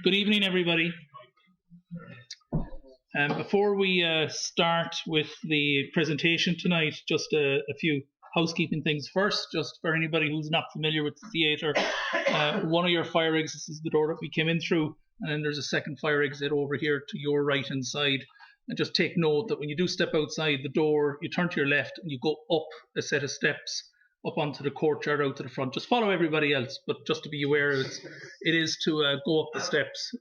Good evening, everybody. Before we start with the presentation tonight, just a few housekeeping things first, just for anybody who's not familiar with the theatre. One of your fire exits is the door that we came in through, and then there's a second fire exit over here to your right hand side. And just take note that when you do step outside the door, you turn to your left and you go up a set of steps up onto the courtyard out to the front. Just follow everybody else, but just to be aware, it is to go up the steps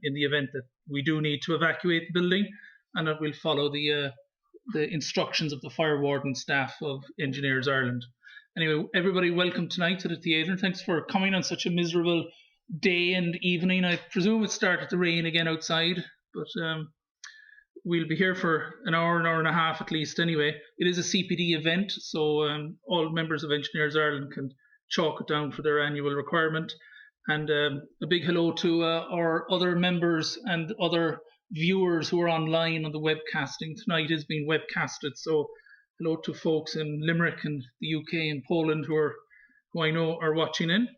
in the event that we do need to evacuate the building, and that we'll follow the instructions of the fire warden staff of Engineers Ireland. Anyway, everybody, welcome tonight to the theatre, and thanks for coming on such a miserable day and evening. I presume it started to rain again outside, but we'll be here for an hour and a half at least anyway. It is a CPD event, so all members of Engineers Ireland can chalk it down for their annual requirement. And a big hello to our other members and other viewers who are online on the webcasting. Tonight is being webcasted, so hello to folks in Limerick and the UK and Poland who I know are watching in.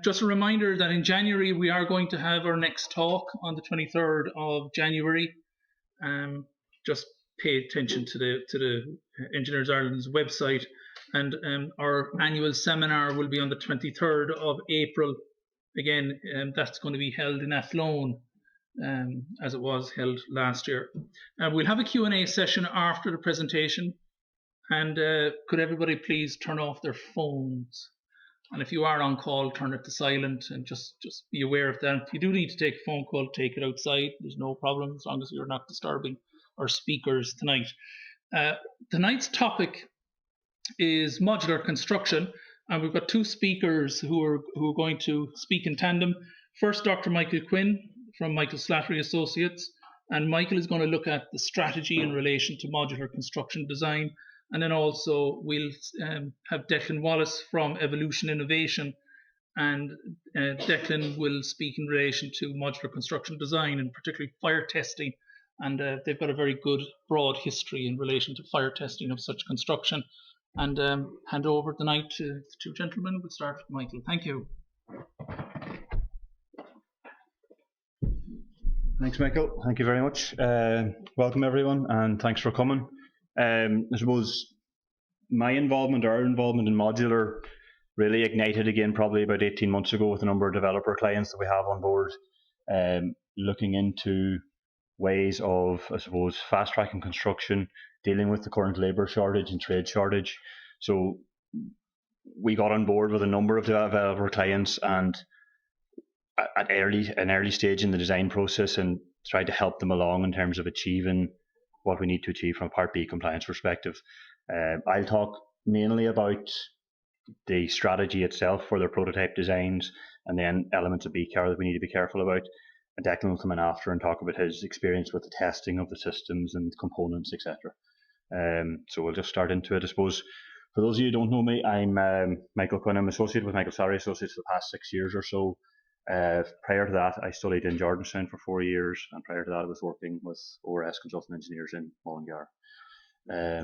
Just a reminder that in January we are going to have our next talk on the 23rd of January. Just pay attention to the Engineers Ireland's website, and our annual seminar will be on the 23rd of April. Again, that's going to be held in Athlone, as it was held last year. We'll have a Q&A session after the presentation, and could everybody please turn off their phones? And if you are on call, turn it to silent, and just be aware of that. If you do need to take a phone call, take it outside. There's no problem, as long as you're not disturbing our speakers tonight. Tonight's topic is modular construction, and we've got two speakers who are going to speak in tandem. First, Dr. Michael Quinn from Michael Slattery Associates, and Michael is going to look at the strategy in relation to modular construction design. And then also we'll have Declan Wallace from Evolution Innovation, and Declan will speak in relation to modular construction design and particularly fire testing. And they've got a very good broad history in relation to fire testing of such construction. And hand over the night to the two gentlemen. We'll start with Michael. Thank you. Thanks, Michael. Thank you very much. Welcome, everyone, and thanks for coming. I suppose my involvement, our involvement in modular, really ignited again probably about 18 months ago with a number of developer clients that we have on board, looking into ways of, I suppose, fast-tracking construction, dealing with the current labour shortage and trade shortage. So we got on board with a number of developer clients and at an early stage in the design process, and tried to help them along in terms of achieving what we need to achieve from a Part B compliance perspective. I'll talk mainly about the strategy itself for their prototype designs, and then elements of BCAR that we need to be careful about. And Declan will come in after and talk about his experience with the testing of the systems and components, etc. So we'll just start into it. I suppose for those of you who don't know me, I'm Michael Quinn. I'm associated with Michael Slattery Associates for the past 6 years or so. Prior to that, I studied in Jordanstown for 4 years, and prior to that, I was working with ORS Consultant Engineers in Mullingar.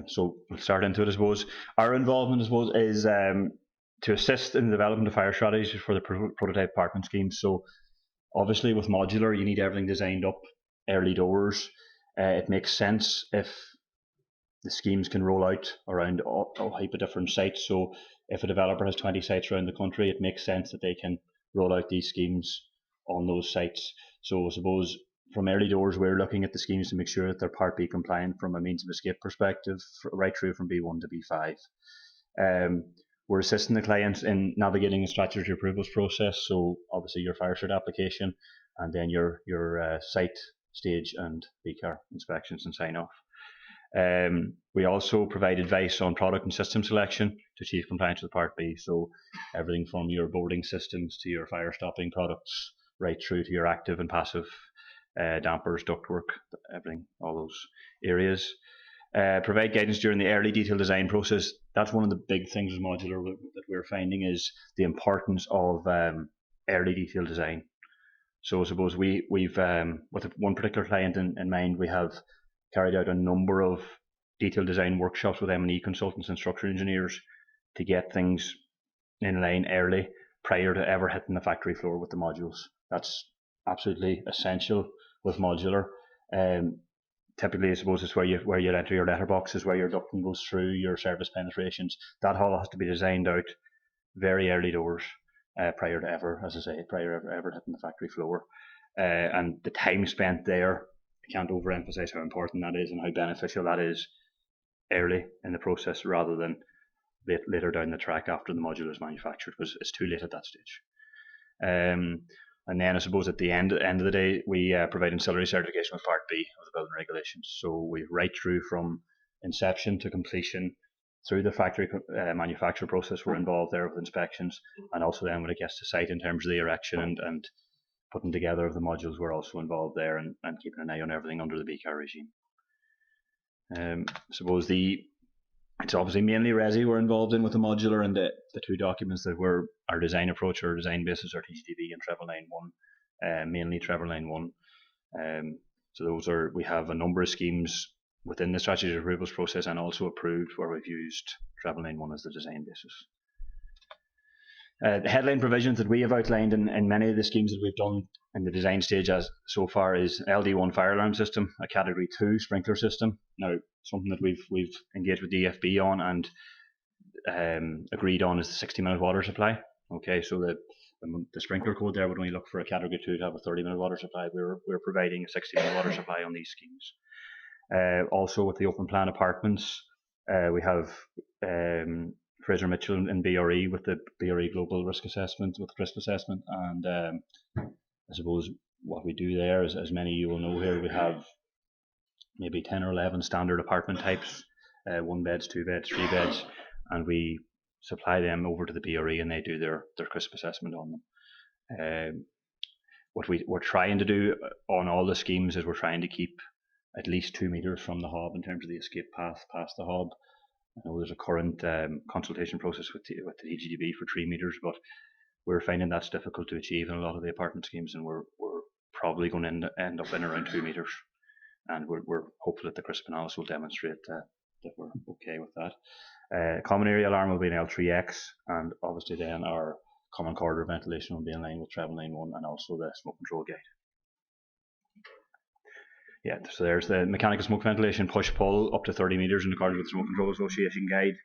So we'll start into it, I suppose. Our involvement, I suppose, is to assist in the development of fire strategies for the prototype apartment schemes. So obviously with modular, you need everything designed up early doors. It makes sense if the schemes can roll out around a heap of different sites. So if a developer has 20 sites around the country, it makes sense that they can roll out these schemes on those sites. So I suppose from early doors, we're looking at the schemes to make sure that they're Part B compliant from a means of escape perspective, right through from B1 to B5. We're assisting the clients in navigating the statutory approvals process. So obviously your fire cert application, and then your site stage and BCAR inspections and sign off. We also provide advice on product and system selection to achieve compliance with Part B. So everything from your boarding systems to your fire stopping products, right through to your active and passive dampers, ductwork, everything, all those areas. Provide guidance during the early detail design process. That's one of the big things with modular that we're finding is the importance of early detail design. So I suppose we've with one particular client in mind, we have carried out a number of detail design workshops with M&E consultants and structural engineers to get things in line early, prior to ever hitting the factory floor with the modules. That's absolutely essential with modular. Typically, I suppose it's where you enter your letterboxes, where your ducting goes through, your service penetrations. That all has to be designed out very early doors, prior to ever, as I say, prior to ever hitting the factory floor. And the time spent there, I can't overemphasize how important that is and how beneficial that is early in the process rather than later down the track after the module is manufactured, because it's too late at that stage. And then I suppose at the end of the day, we provide ancillary certification with Part B of the building regulations. So we right through from inception to completion, through the factory manufacture process, we're involved there with inspections, and also then when it gets to site in terms of the erection and putting together of the modules, we're also involved there and keeping an eye on everything under the BCAR regime. I suppose it's obviously mainly Resi we're involved in with the modular, and the two documents that were our design approach or design basis are TGDB and Treble 9.1, mainly Treble 9.1. So those are, we have a number of schemes within the strategy approvals process and also approved where we've used Treble 9.1 as the design basis. The headline provisions that we have outlined in many of the schemes that we've done in the design stage as so far is LD1 fire alarm system, a Category 2 sprinkler system. Now, something that we've engaged with DFB on and agreed on is the 60-minute water supply. Okay, so the sprinkler code there would only look for a Category 2 to have a 30-minute water supply. We're providing a 60-minute water supply on these schemes. Also with the open plan apartments, we have Fraser Mitchell in BRE with the BRE Global Risk Assessment, with risk assessment, and I suppose what we do there is, as many of you will know here, we have maybe 10 or 11 standard apartment types, 1 beds, 2 beds, 3 beds, and we supply them over to the BRE and they do their crisp assessment on them. What we're trying to do on all the schemes is we're trying to keep at least 2 meters from the hob in terms of the escape path past the hob. I know there's a current consultation process with the TGDB for 3 meters, but we're finding that's difficult to achieve in a lot of the apartment schemes, and we're probably going to end up in around 2 meters. And we're hopeful that the crisp analysis will demonstrate that we're okay with that. Common area alarm will be an L3X, and obviously then our common corridor ventilation will be in line with Treble 9.1 and also the smoke control guide. Yeah, so there's the mechanical smoke ventilation push-pull up to 30 meters in accordance with the Smoke Control Association guide.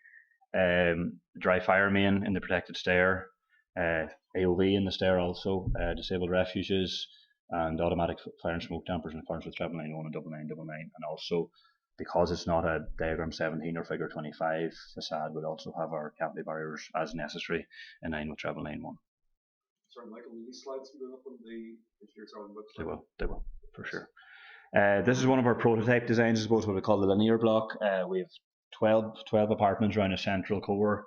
Dry fire main in the protected stair. AOV in the stair also. Disabled refuges and automatic fire and smoke dampers in accordance with Treble 9.1 and 9999. And also, because it's not a diagram 17 or figure 25 facade, we'll also have our cavity barriers as necessary in line with Treble 9.1. Sorry, Michael, will these slides be going up on the engineer's own website? They will, for sure. This is one of our prototype designs, I suppose, what we call the linear block. We have 12 apartments around a central core,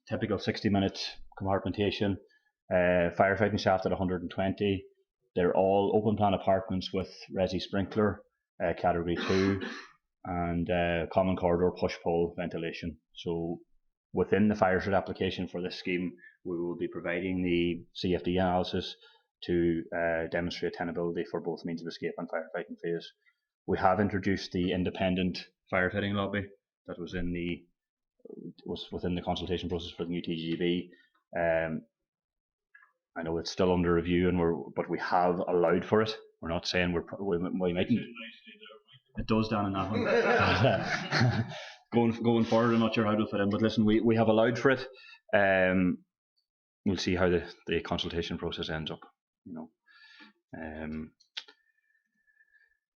typical 60-minute compartmentation, firefighting shaft at 120. They're all open plan apartments with Resi sprinkler, Category 2, and common corridor push-pull ventilation. So within the fire suit application for this scheme, we will be providing the CFD analysis to demonstrate tenability for both means of escape and firefighting phase. We have introduced the independent firefighting lobby that was within the consultation process for the new TGB. I know it's still under review, but we have allowed for it. We're not saying we mightn't. It does down in that one. Going forward, I'm not sure how it'll fit in, but listen, we have allowed for it. We'll see how the consultation process ends up. You know,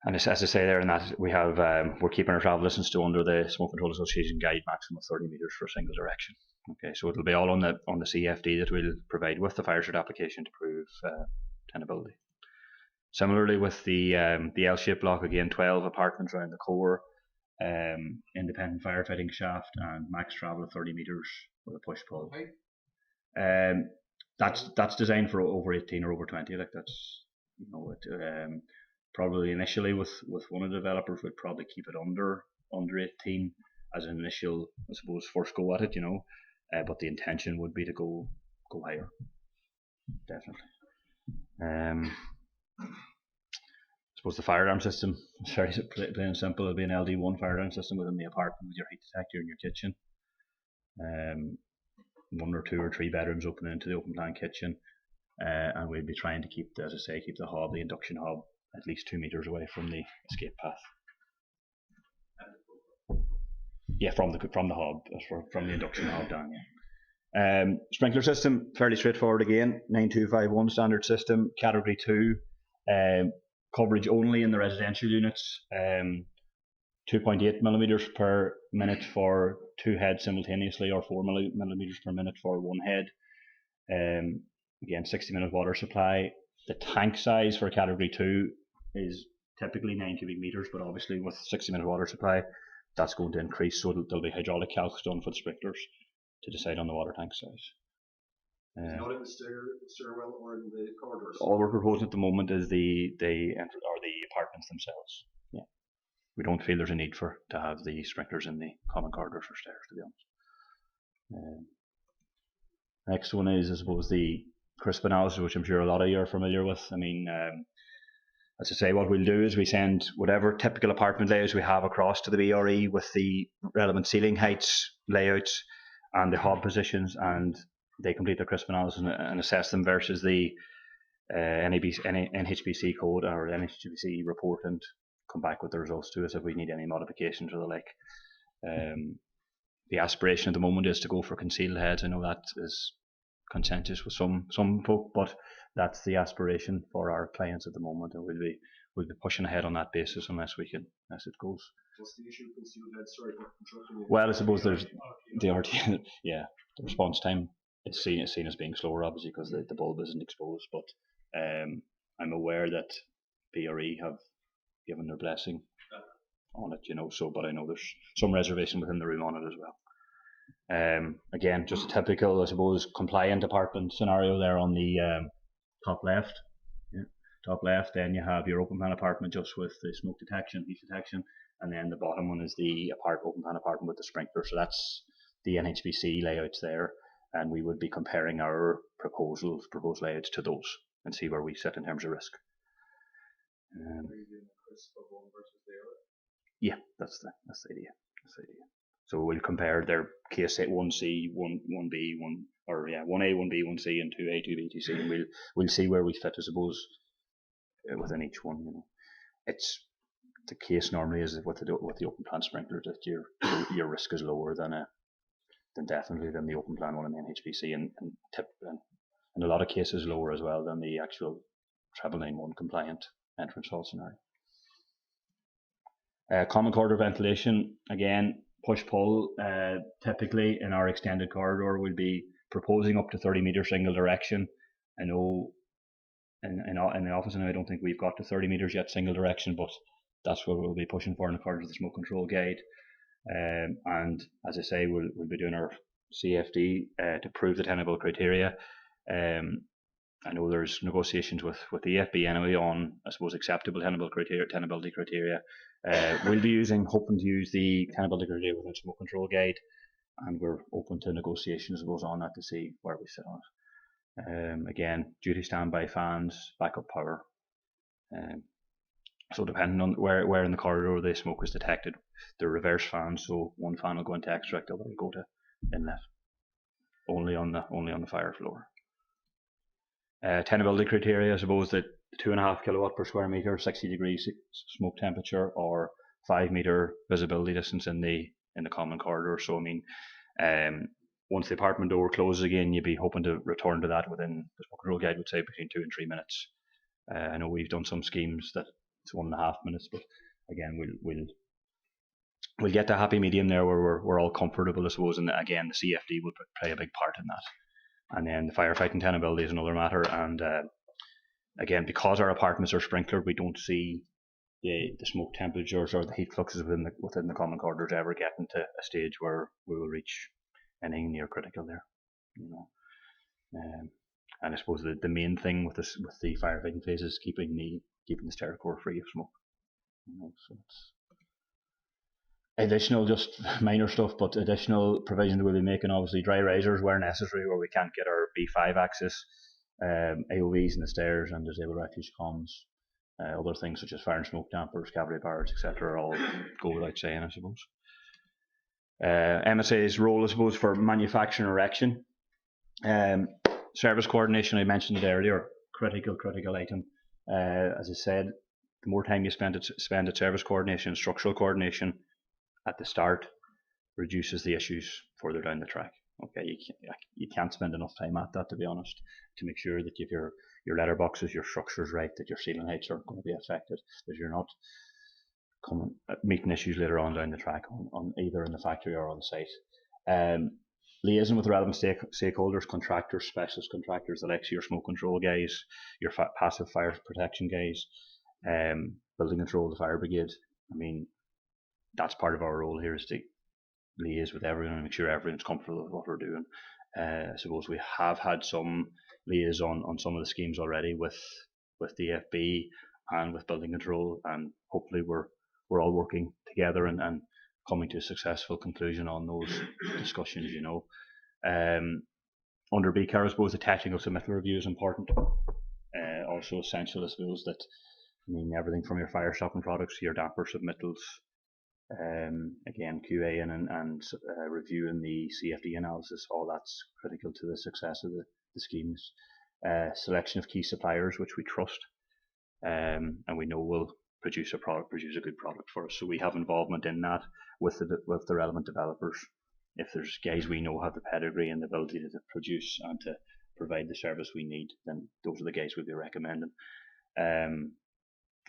and as I say there in that we have we're keeping our travel distance to under the Smoke Control Association guide maximum of 30 meters for a single direction. Okay, so it'll be all on the CFD that we'll provide with the fire suit application to prove tenability. Similarly with the L-shaped block, again 12 apartments around the core, independent firefighting shaft and max travel of 30 meters with a push pull. That's designed for over 18 or over 20. Like that's, you know, it probably initially with one of the developers would probably keep it under 18 as an initial, I suppose, first go at it, you know. But the intention would be to go higher, definitely. I suppose the fire alarm system is very plain and simple. It'll be an LD1 fire alarm system within the apartment with your heat detector in your kitchen. 1 or 2 or 3 bedrooms opening into the open plan kitchen, and we'll be trying to keep, as I say, keep the hob, the induction hob, at least 2 meters away from the escape path. Yeah, from the hob, from the induction hob down. Yeah. Sprinkler system, fairly straightforward again. 9251 standard system, category 2, coverage only in the residential units. 2.8 millimeters per minute for 2 heads simultaneously, or 4 millimeters per minute for 1 head. Again, 60-minute water supply. The tank size for category 2 is typically 9 cubic meters, but obviously with 60-minute water supply, that's going to increase, so there'll be hydraulic calcs done for the sprinklers to decide on the water tank size. Not in the stairwell or in the corridors? All we're proposing at the moment is the apartments themselves. Yeah, we don't feel there's a need to have the sprinklers in the common corridors or stairs, to be honest. Next one is, I suppose, the crisp analysis, which I'm sure a lot of you are familiar with. I mean, as I say, what we'll do is we send whatever typical apartment layouts we have across to the BRE with the relevant ceiling heights, layouts, and the hob positions, and they complete their crisp analysis and assess them versus the NHBC code or NHBC report, and come back with the results to us if we need any modifications or the like. The aspiration at the moment is to go for concealed heads. I know that is consensus with some folk, but that's the aspiration for our clients at the moment, and we'll be pushing ahead on that basis unless it goes. What's the issue with concealed heads? Sorry, well, I suppose there's the RT, yeah, the response time. It's seen as being slower, obviously, because the bulb isn't exposed. But I'm aware that BRE have given their blessing on it, So, but I know there's some reservation within the room on it as well. Again, just a typical, I suppose, compliant apartment scenario there on the top left. Yeah, top left. Then you have your open plan apartment just with the smoke detection, heat detection, and then the bottom one is the open plan apartment with the sprinkler. So that's the NHBC layouts there, and we would be comparing our proposed layouts to those and see where we sit in terms of risk. Yeah, that's the idea. So we'll compare their case 1C, 1B, 1A, 1B, 1C, and 2A, 2B, 2C, and we'll see where we fit, I suppose, within each one. It's the case normally is with the open plan sprinkler that your risk is lower than definitely than the open plan one in the NHBC, and in a lot of cases lower as well than the actual 991 compliant entrance hall scenario. Common corridor ventilation, again, push-pull. Typically in our extended corridor we'll be proposing up to 30 metre single direction. I know in the office, I don't think we've got to 30 metres yet single direction, but that's what we'll be pushing for in accordance with the smoke control guide. And as I say, we'll be doing our CFD to prove the tenable criteria. I know there's negotiations with the EFB anyway on, I suppose, acceptable tenability criteria. We'll be hoping to use the tenability criteria within smoke control guide, and we're open to negotiations, I suppose, on that to see where we sit on it. Again, duty standby fans, backup power. So depending on where in the corridor the smoke is detected, they're reverse fans, so one fan will go into extract, the other will go to inlet. Only on the fire floor. Tenability criteria, I suppose, that 2.5 kilowatt per square meter, 60 degrees smoke temperature, or 5 meter visibility distance in the common corridor. So I mean, once the apartment door closes again, you'd be hoping to return to that within, the smoke control guide would say, between 2 and 3 minutes. I know we've done some schemes that it's 1.5 minutes, but again, we'll get the happy medium there where we're all comfortable, I suppose, and again, the CFD will play a big part in that. And then the firefighting tenability is another matter, and again, because our apartments are sprinklered, we don't see the smoke temperatures or the heat fluxes within the common corridors ever getting to a stage where we will reach anything near critical there. And I suppose the main thing with the firefighting phase is keeping the stair core free of smoke. So it's additional, just minor stuff, but additional provisions we'll be making, obviously dry risers where necessary, where we can't get our B5 access, AOVs in the stairs, and disabled refuge comms. Other things such as fire and smoke dampers, cavity bars, etc. all go without saying, I suppose. MSA's role, I suppose, for manufacturing erection. Service coordination, I mentioned it earlier, critical item. As I said, the more time you spend at service coordination, structural coordination at the start reduces the issues further down the track. Okay, you can't spend enough time at that, to be honest, to make sure that you have your letterboxes, your structures right, that your ceiling heights aren't going to be affected, that you're not meeting issues later on down the track on either in the factory or on site. Liaison with relevant stakeholders, contractors, specialist contractors, the likes of your smoke control guys, your passive fire protection guys, building control, the fire brigade. I mean, that's part of our role here, is to liaise with everyone and make sure everyone's comfortable with what we're doing. I suppose we have had some liaison on some of the schemes already with DFB and with building control, and hopefully we're all working together and coming to a successful conclusion on those discussions. Under BCAR, I suppose the technical submittal review is important. Also essential, I suppose, that everything from your fire stopping products to your damper submittals, again QA and reviewing the CFD analysis, all that's critical to the success of the schemes. Selection of key suppliers which we trust and we know will produce a good product for us. So we have involvement in that with the relevant developers. If there's guys we know have the pedigree and the ability to produce and to provide the service we need, then those are the guys we'll be recommending.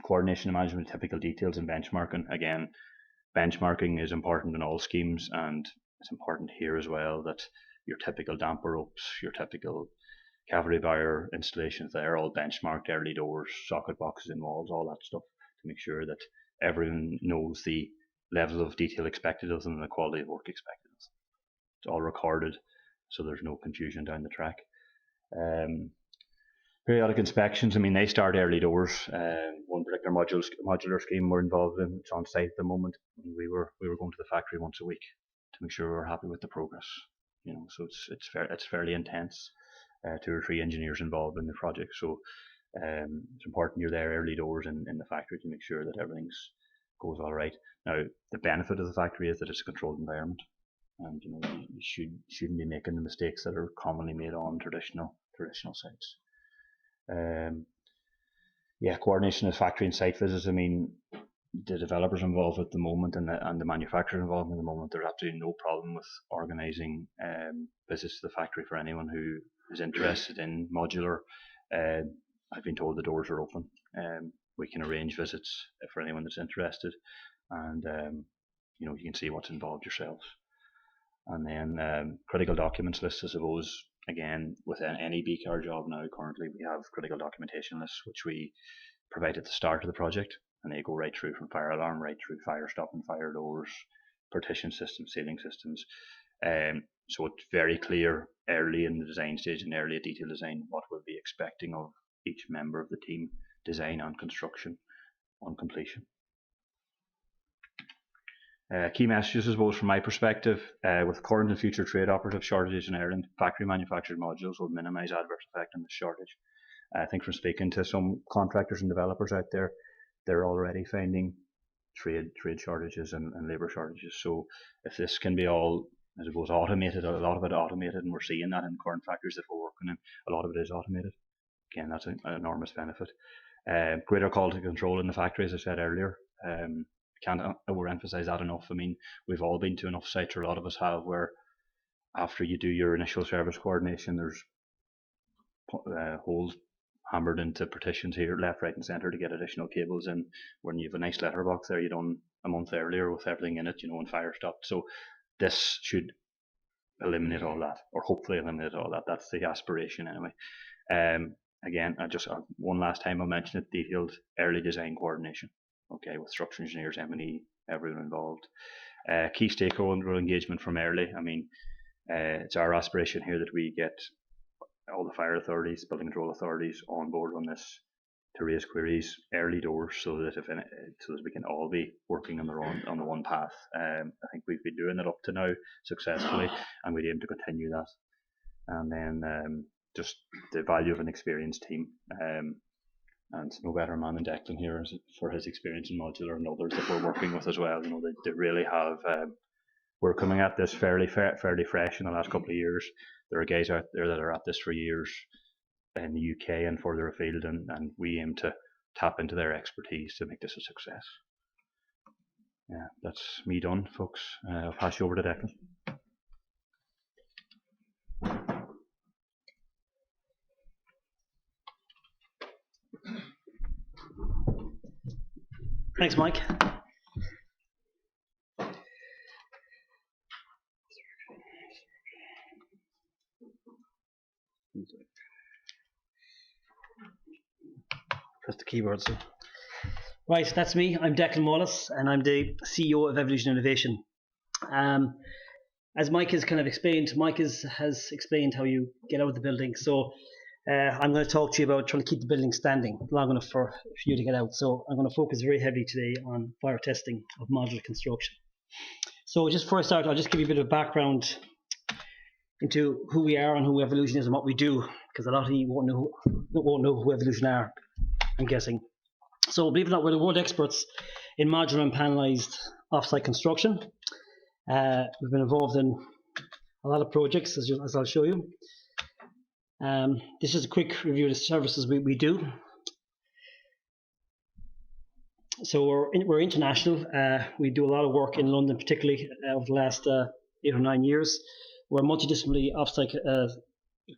Coordination and management of typical details and benchmarking. Again, benchmarking is important in all schemes, and it's important here as well that your typical damper ropes, your typical cavity barrier installations, they're all benchmarked, early doors, socket boxes in walls, all that stuff, to make sure that everyone knows the level of detail expected of them and the quality of work expected of them. It's all recorded, so there's no confusion down the track. Periodic inspections, they start early doors. One particular modular scheme we're involved in, it's on site at the moment. We were going to the factory once a week to make sure we were happy with the progress. So it's fairly intense. 2 or 3 engineers involved in the project, so it's important you're there early doors in the factory to make sure that everything goes all right. Now, the benefit of the factory is that it's a controlled environment, and you shouldn't be making the mistakes that are commonly made on traditional sites. Coordination of factory and site visits. The developers involved at the moment and the manufacturer involved at the moment, there's absolutely no problem with organising visits to the factory for anyone who is interested in modular. I've been told the doors are open. We can arrange visits for anyone that's interested, and you can see what's involved yourselves. And then critical documents lists, I suppose. Again, with any BCAR job now, currently we have critical documentation lists which we provide at the start of the project, and they go right through from fire alarm, right through fire stopping, fire doors, partition systems, ceiling systems. So it's very clear early in the design stage and early detail design what we'll be expecting of each member of the team, design and construction on completion. Key messages, I suppose, from my perspective, with current and future trade operative shortages in Ireland, factory manufactured modules will minimise adverse effect on the shortage. I think from speaking to some contractors and developers out there, they're already finding trade shortages and labour shortages. So if this can be all, I suppose, automated, a lot of it automated, and we're seeing that in current factories that we're working in, a lot of it is automated. Again, that's an enormous benefit. Greater quality control in the factory, as I said earlier. Can't overemphasize that enough. We've all been to enough sites, or a lot of us have, where after you do your initial service coordination, there's holes hammered into partitions here, left, right, and centre to get additional cables in. When you have a nice letterbox there, you done a month earlier with everything in it, when fire stopped. So this should eliminate all that, or hopefully eliminate all that. That's the aspiration anyway. Again, one last time I'll mention it: detailed early design coordination. Okay, with structural engineers, M&E, everyone involved. Key stakeholder engagement from early. It's our aspiration here that we get all the fire authorities, building control authorities on board on this to raise queries early doors, so that we can all be working on the one path. I think we've been doing it up to now successfully, and we aim to continue that. And then just the value of an experienced team. And no better man than Declan here for his experience in modular, and others that we're working with as well. They really have. We're coming at this fairly fresh in the last couple of years, there are guys out there that are at this for years in the UK and further afield, and we aim to tap into their expertise to make this a success. Yeah, that's me done, folks. I'll pass you over to Declan. Thanks, Mike. Press the keyboard. So. Right, that's me. I'm Declan Wallace, and I'm the CEO of Evolution Innovation. As Mike has kind of explained, Mike has explained how you get out of the building. So I'm going to talk to you about trying to keep the building standing long enough for you to get out. So I'm going to focus very heavily today on fire testing of modular construction. So just before I start, I'll just give you a bit of background into who we are and who Evolution is and what we do, because a lot of you won't know who Evolution are, I'm guessing. So believe it or not, we're the world experts in modular and panelised off-site construction. We've been involved in a lot of projects, as I'll show you. This is a quick review of the services we do. So we're international. We do a lot of work in London, particularly over the last 8 or 9 years. We're a multidisciplinary off-site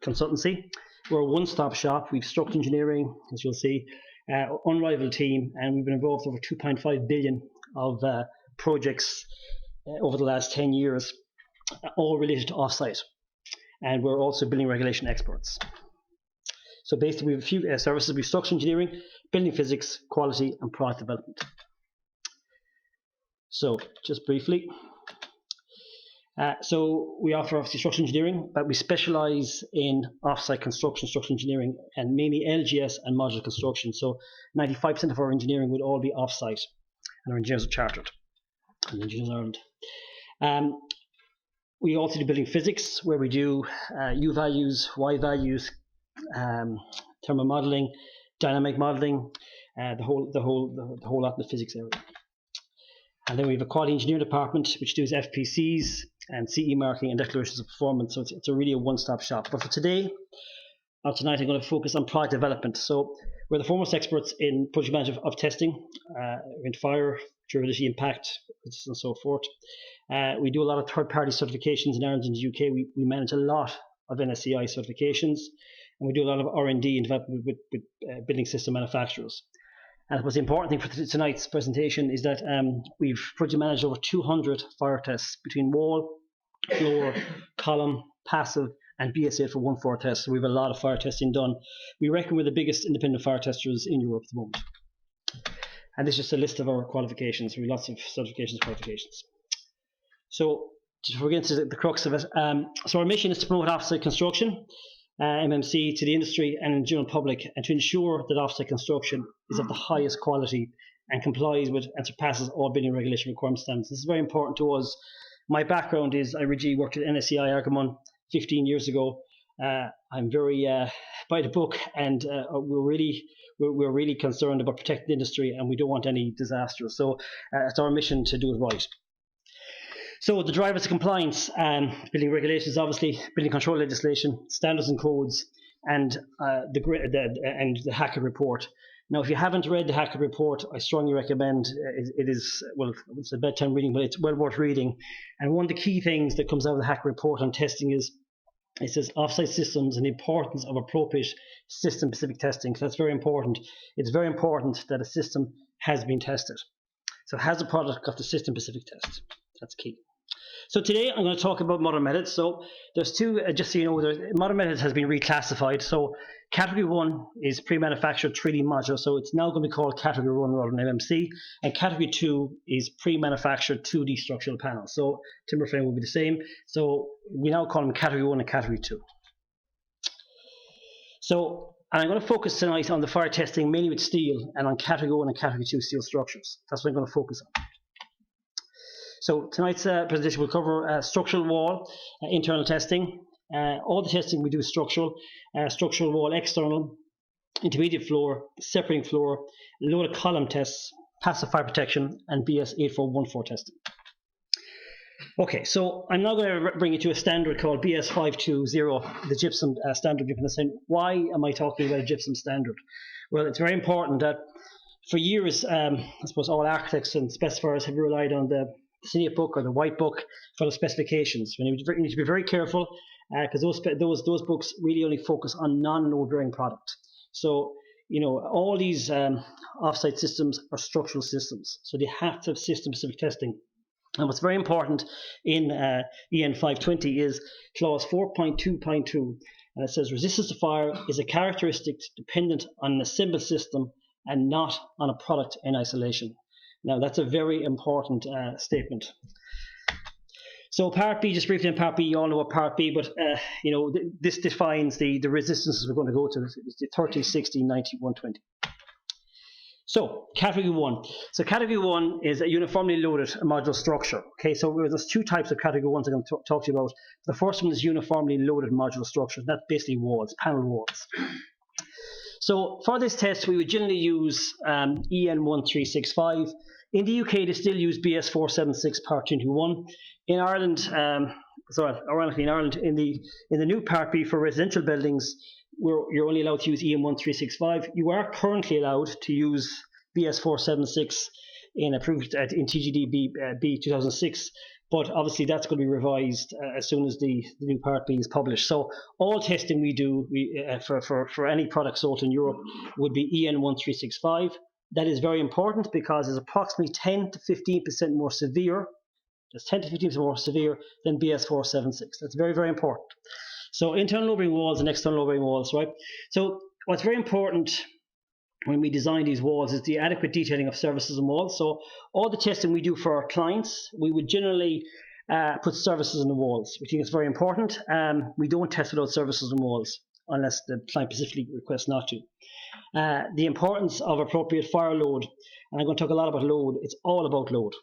consultancy. We're a one-stop shop. We've structural engineering, as you'll see, unrivaled team, and we've been involved in over 2.5 billion of projects over the last 10 years, all related to off-site. And we're also building regulation experts. So basically we have a few services. We have structural engineering, building physics, quality, and product development. So just briefly, so we offer obviously structural engineering, but we specialize in off-site construction, structural engineering, and mainly LGS and modular construction. So 95% of our engineering would all be off-site, and our engineers are chartered in Engineers Ireland. We also do building physics, where we do U values, Y values, thermal modeling, dynamic modeling, the whole lot in the physics area. And then we have a quality engineering department, which does FPCs and CE marking and declarations of performance. So it's really a one-stop shop. But for today, or tonight, I'm going to focus on product development. So we're the foremost experts in project management of testing, in fire, durability, impact, and so forth. We do a lot of third-party certifications in Ireland and the UK. We manage a lot of NSCI certifications, and we do a lot of R&D and development with building system manufacturers. And what's the important thing for tonight's presentation is that we've project managed over 200 fire tests between wall, floor, column, passive, and BS8 for 1-4 tests. So we have a lot of fire testing done. We reckon we're the biggest independent fire testers in Europe at the moment. And this is just a list of our qualifications. We have lots of certifications and qualifications. So before we get into the crux of it, so our mission is to promote off-site construction, MMC, to the industry and in the general public, and to ensure that off-site construction is of the highest quality and complies with and surpasses all building regulation requirement standards. This is very important to us. My background is I originally worked at NSCI Argamon 15 years ago. I'm very by the book, and we're really concerned about protecting the industry, and we don't want any disasters. So it's our mission to do it right. So the drivers of compliance, building regulations, obviously, building control legislation, standards and codes, and the Hackett report. Now, if you haven't read the Hackett report, I strongly recommend it is, well, it's a bedtime reading, but it's well worth reading. And one of the key things that comes out of the Hackett report on testing is, it says off-site systems and the importance of appropriate system-specific testing. So that's very important. It's very important that a system has been tested. So has the product got the system-specific test? That's key. So today I'm going to talk about modern methods. So there's two, just so you know, modern methods has been reclassified. So category 1 is pre-manufactured 3D modular. So it's now going to be called category 1 rather than MMC. And category 2 is pre-manufactured 2D structural panels. So timber frame will be the same. So we now call them category 1 and category 2. So, and I'm going to focus tonight on the fire testing mainly with steel and on category 1 and category 2 steel structures. That's what I'm going to focus on. So tonight's presentation will cover structural wall, internal testing. All the testing we do is structural wall external, intermediate floor, separating floor, loaded column tests, passive fire protection, and BS 8414 testing. Okay, so I'm now going to bring you to a standard called BS520, the gypsum standard. You're going to say, why am I talking about a gypsum standard? Well, it's very important that for years, I suppose all architects and specifiers have relied on the CNIP book or the white book for the specifications. You need to be very careful because those books really only focus on non-load bearing product. So, all these offsite systems are structural systems, so they have to have system-specific testing. And what's very important in EN 520 is clause 4.2.2, and it says resistance to fire is a characteristic dependent on an assembled system and not on a product in isolation. Now, that's a very important statement. So Part B, just briefly on Part B, you all know what Part B, but this defines the resistances we're going to go to. It's the 30, 60, 90, 120. So Category 1. So Category 1 is a uniformly loaded modular structure. Okay, so there's two types of Category 1s I'm going to talk to you about. The first one is uniformly loaded modular structures. That's basically walls, panel walls. So for this test, we would generally use EN 1365. In the UK, they still use BS 476 Part 21. In Ireland, ironically in Ireland, in the new Part B for residential buildings, you're only allowed to use EN 1365. You are currently allowed to use BS 476 approved in TGD B 2006, but obviously that's going to be revised as soon as the new Part B is published. So all testing we do for any product sold in Europe would be EN 1365. That is very important because it's approximately 10 to 15% more severe. It's 10 to 15% more severe than BS 476. That's very, very important. So internal load bearing walls and external load bearing walls, right? So what's very important when we design these walls is the adequate detailing of surfaces and walls. So all the testing we do for our clients, we would generally put surfaces in the walls. We think it's very important. We don't test without surfaces and walls unless the client specifically requests not to. The importance of appropriate fire load, and I'm going to talk a lot about load. It's all about load.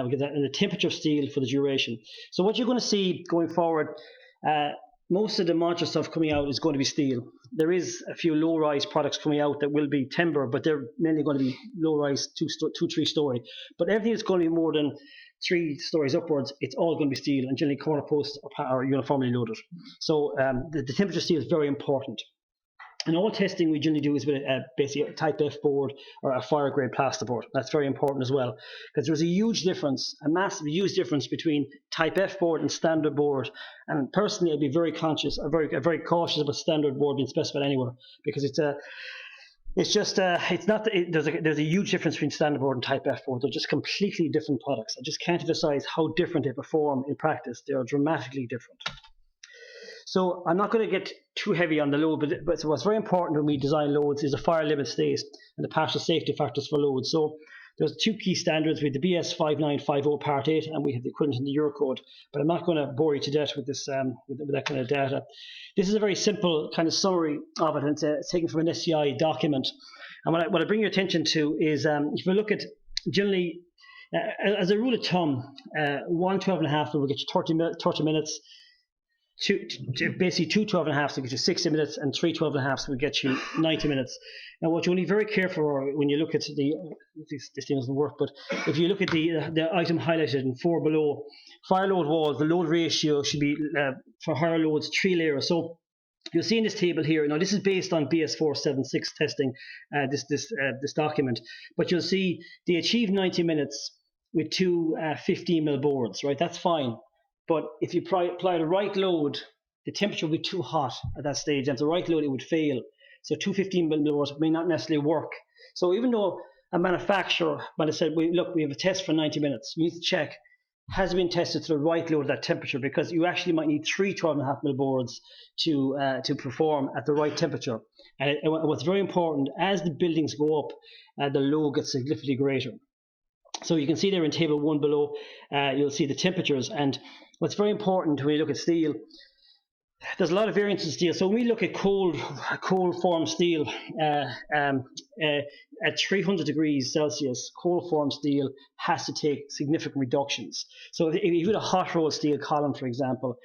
We get that in the temperature of steel for the duration. So what you're going to see going forward, most of the modular stuff coming out is going to be steel. There is a few low-rise products coming out that will be timber, but they're mainly going to be low-rise, 2-3 story. But everything that's going to be more than 3 stories upwards, it's all going to be steel, and generally corner posts are uniformly loaded. So the temperature of steel is very important. And all testing we generally do is with basically a Type F board or a fire grade plasterboard. That's very important as well, because there's a huge difference, a massive, huge difference between Type F board and standard board. And personally, I'd be very conscious, very cautious about standard board being specified anywhere, because there's a huge difference between standard board and Type F board. They're just completely different products. I just can't emphasize how different they perform in practice. They are dramatically different. So I'm not going to get too heavy on the load, but so what's very important when we design loads is the fire limit state and the partial safety factors for loads. So there's 2 key standards with the BS 5950 Part 8, and we have the equivalent in the Eurocode. But I'm not going to bore you to death with this with that kind of data. This is a very simple kind of summary of it, and it's taken from an SCI document. And what I bring your attention to is if you look at generally, as a rule of thumb, 1 12.5 will get you 30 minutes. Basically 2 12.5 will get you 60 minutes, and 3 12.5 will get you 90 minutes. Now, what you want to be very careful when you look at this thing doesn't work, but if you look at the item highlighted in 4 below, fire load walls, the load ratio should be for higher loads 3 layers. So you'll see in this table here. Now, this is based on BS 476 testing, this document, but you'll see they achieve 90 minutes with 2 15mm boards, right? That's fine. But if you apply the right load, the temperature will be too hot at that stage, and at the right load, it would fail. So 2 15mm boards may not necessarily work. So even though a manufacturer might have said, look, we have a test for 90 minutes, you need to check, has it been tested to the right load at that temperature? Because you actually might need 3 12.5mm boards to perform at the right temperature. And what's very important, as the buildings go up, the load gets significantly greater. So you can see there in table 1 below, you'll see the temperatures. And what's very important when you look at steel, there's a lot of variance in steel. So when we look at cold form steel, at 300 degrees Celsius, cold form steel has to take significant reductions. So if you had a hot rolled steel column, for example,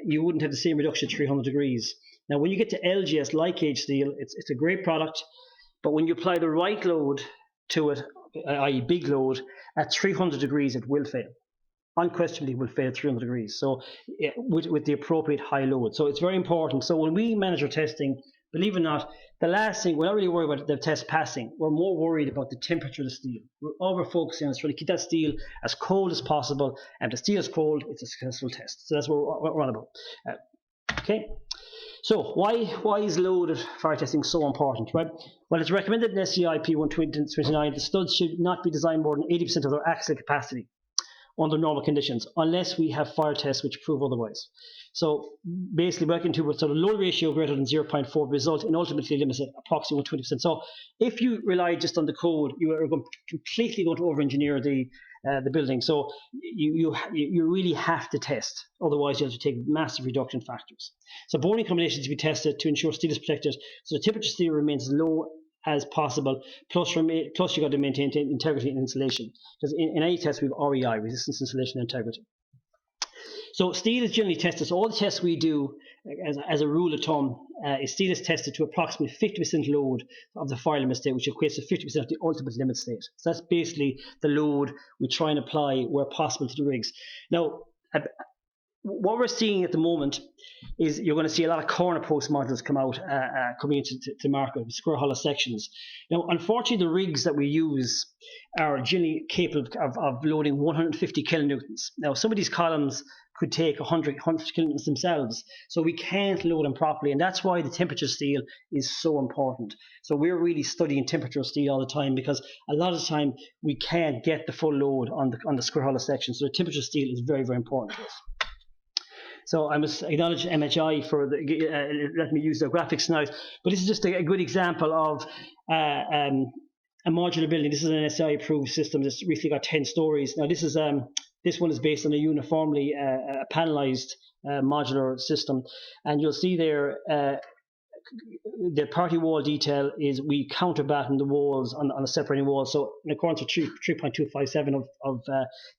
you wouldn't have the same reduction at 300 degrees. Now, when you get to LGS, light gauge steel, it's a great product, but when you apply the right load to it, i.e. big load, at 300 degrees it will fail. unquestionably will fail 300 degrees. So with the appropriate high load. So it's very important. So when we manage our testing, believe it or not, the last thing, we're not really worried about the test passing. We're more worried about the temperature of the steel. All we're focusing on is trying to keep that steel as cold as possible. And if the steel is cold, it's a successful test. So that's what we're on about. Okay. So why is loaded fire testing so important, right? Well, it's recommended in SCI P129 the studs should not be designed more than 80% of their axle capacity under normal conditions, unless we have fire tests which prove otherwise. So basically, working to a load ratio greater than 0.4 result in ultimately limits at approximately 20%. So if you rely just on the code, you are completely going to over-engineer the building. So you really have to test, otherwise you have to take massive reduction factors. So boring combinations to be tested to ensure steel is protected, so the temperature steel remains low as possible. Plus you got to maintain integrity and insulation, because in any test we have REI, resistance, insulation, and integrity. So steel is generally tested. So all the tests we do, as a rule of thumb, is steel is tested to approximately 50% load of the fire limit state, which equates to 50% of the ultimate limit state. So that's basically the load we try and apply where possible to the rigs. Now, what we're seeing at the moment is you're going to see a lot of corner post modules coming into market with square hollow sections. Now, unfortunately, the rigs that we use are generally capable of loading 150 kilonewtons. Now, some of these columns could take 100 kilonewtons themselves, so we can't load them properly, and that's why the temperature steel is so important. So we're really studying temperature of steel all the time, because a lot of the time we can't get the full load on the square hollow section. So the temperature steel is very, very important to us. So I must acknowledge MHI for let me use their graphics now. But this is just a good example of a modular building. This is an SCI approved system that's recently got 10 stories. Now this one is based on a uniformly panelized modular system, and you'll see there the party wall detail is we counterbatten the walls on the separating walls. So in accordance with 3.257 of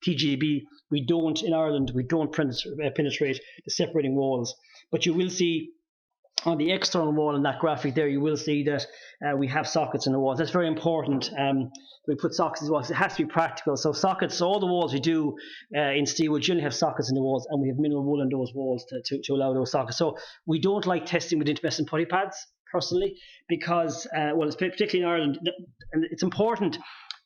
TGB, in Ireland, we don't penetrate the separating walls. But you will see on the external wall in that graphic there, you will see that we have sockets in the walls. That's very important. We put sockets in the walls. It has to be practical. So sockets, all the walls we do in steel will generally have sockets in the walls, and we have minimal wool in those walls to allow those sockets. So we don't like testing with intumescent putty pads, personally, because, it's particularly in Ireland, and it's important.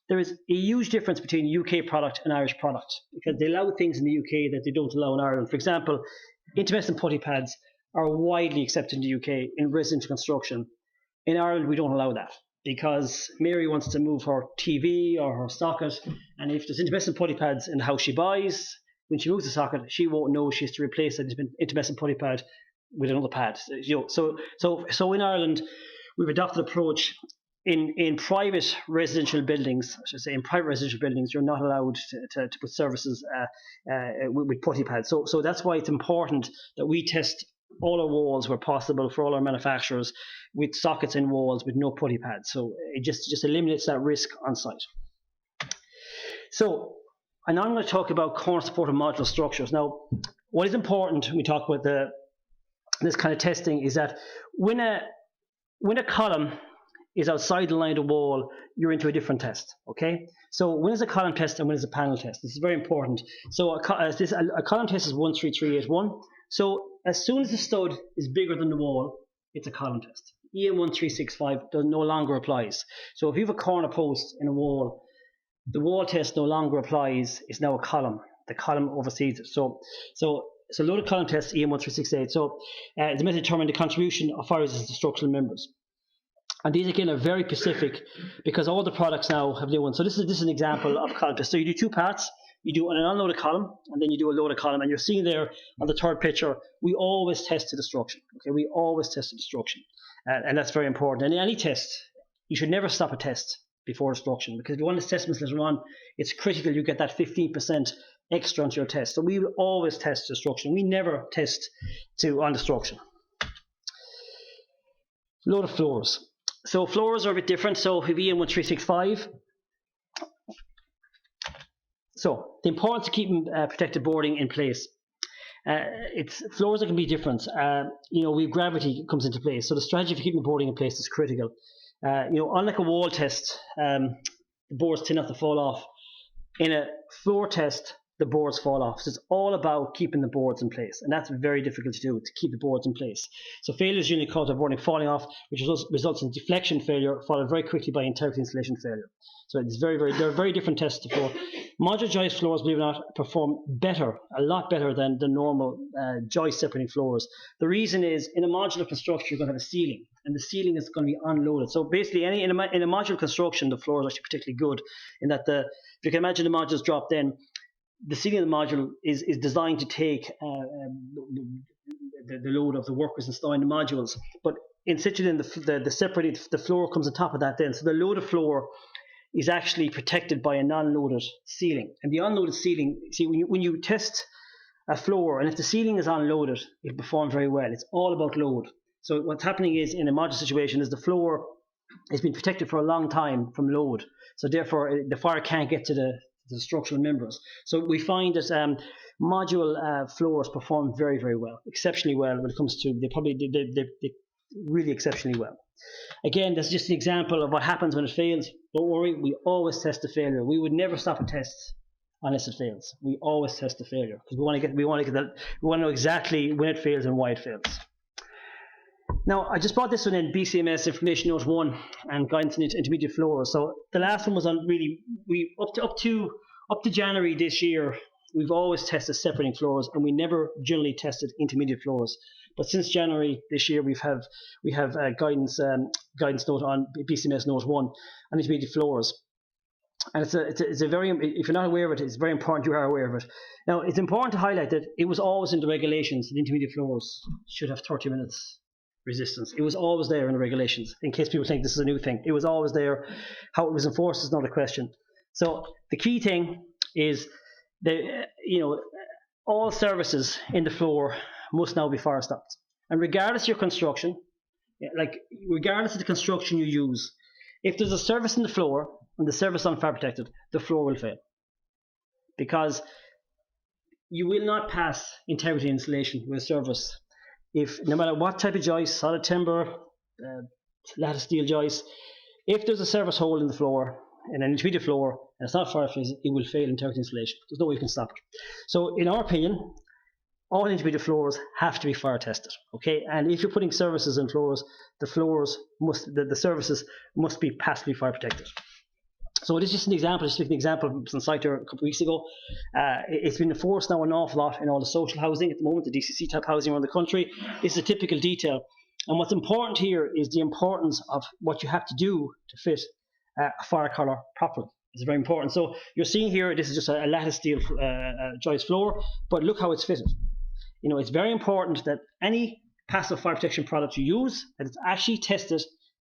There is a huge difference between UK product and Irish product, because they allow things in the UK that they don't allow in Ireland. For example, intumescent putty pads are widely accepted in the UK in residential construction. In Ireland, we don't allow that, because Mary wants to move her TV or her socket, and if there's intumescent putty pads in the house she buys, when she moves the socket, she won't know she has to replace that intumescent putty pad with another pad. So in Ireland, we've adopted an approach. In private residential buildings, you're not allowed to put surfaces with putty pads. So that's why it's important that we test all our walls where possible for all our manufacturers with sockets in walls with no putty pads. So it just eliminates that risk on site. So, and now I'm going to talk about corner supported modular structures. Now, what is important when we talk about this kind of testing is that when a column is outside the line of the wall, you're into a different test, okay? So when is a column test and when is a panel test? This is very important. So a column test is 13381. So as soon as the stud is bigger than the wall, it's a column test. EN1365 no longer applies. So if you have a corner post in a wall, the wall test no longer applies. It's now a column. The column oversees it. So loaded column test EN1368. So the method determine the contribution of fire resistance to structural members. And these again are very specific, because all the products now have new ones. So this is an example of column test. So you do two parts. You do an unloaded column, and then you do a loaded column. And you're seeing there on the third picture, we always test to destruction. Okay, we always test to destruction, and that's very important. And in any test, you should never stop a test before destruction, because if you want assessments later on, it's critical you get that 15% extra onto your test. So we will always test to destruction. We never test on destruction. Loaded floors. So floors are a bit different. So we have EN1365. So the importance of keeping protected boarding in place. It's floors that can be different. With gravity comes into place. So the strategy for keeping boarding in place is critical. Unlike a wall test, the boards tend not to fall off. In a floor test, the boards fall off. So it's all about keeping the boards in place, and that's very difficult to do, to keep the boards in place. So failures usually cause a boarding falling off, which results in deflection failure, followed very quickly by integrity installation failure. So it's there are very different tests to floor. Modular joist floors, believe it or not, perform better, a lot better than the normal joist separating floors. The reason is, in a modular construction, you're going to have a ceiling, and the ceiling is going to be unloaded. So basically, in a modular construction, the floor is actually particularly good in that if you can imagine the modules dropped in, the ceiling of the module is designed to take the load of the workers installing the modules. But in situ, then the separated, the floor comes on top of that then. So the loaded floor is actually protected by a non-loaded ceiling. And the unloaded ceiling, see, when you test a floor, and if the ceiling is unloaded, it'll perform very well. It's all about load. So what's happening is, in a modular situation, is the floor has been protected for a long time from load. So therefore, the fire can't get to the structural members. So we find that modular floors perform very, very well, exceptionally well when it comes to, they really exceptionally well. Again, that's just an example of what happens when it fails. Don't worry, we always test the failure. We would never stop a test unless it fails. We always test the failure because we want to know exactly when it fails and why it fails. Now, I just brought this one in, BCMS Information Note 1 and Guidance on Intermediate Floors. So the last one was on really, up to January this year, we've always tested separating floors, and we never generally tested intermediate floors. But since January this year, we have guidance note on BCMS Note 1 on intermediate floors. And it's a very, if you're not aware of it, it's very important you are aware of it. Now, it's important to highlight that it was always in the regulations that intermediate floors should have 30 minutes resistance. It was always there in the regulations, in case people think this is a new thing. It was always there. How it was enforced is not a question. So the key thing is that, all services in the floor must now be fire stopped. And regardless of your construction, regardless of the construction you use, if there's a service in the floor and the service is unfire protected, the floor will fail. Because you will not pass integrity installation with a service if, no matter what type of joist, solid timber, lattice steel joist, if there's a service hole in the floor, in an intermediate floor, and it's not fire protected, it will fail integrity installation. There's no way you can stop it. So in our opinion, all intermediate floors have to be fire tested, okay? And if you're putting services in floors, the services must be passively fire protected. So this is just an example. Just an example from site there a couple of weeks ago. It's been enforced now an awful lot in all the social housing at the moment, the DCC type housing around the country. This is a typical detail. And what's important here is the importance of what you have to do to fit a fire collar properly. It's very important. So you're seeing here, this is just a lattice steel joist floor, but look how it's fitted. It's very important that any passive fire protection product you use, that it's actually tested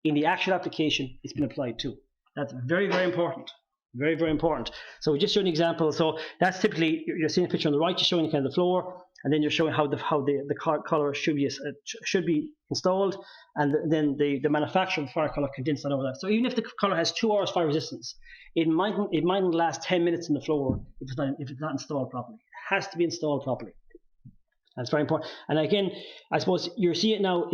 in the actual application it's been applied to. That's very, very important. Very, very important. So we just showed an example. So that's typically, you're seeing a picture on the right, you're showing kind of the floor, and then you're showing how the collar should be installed, and then the manufacturer of the fire collar condensed that over that. So even if the collar has 2 hours fire resistance, it mightn't last 10 minutes in the floor if it's not installed properly. It has to be installed properly. That's very important. And again, I suppose you see it now,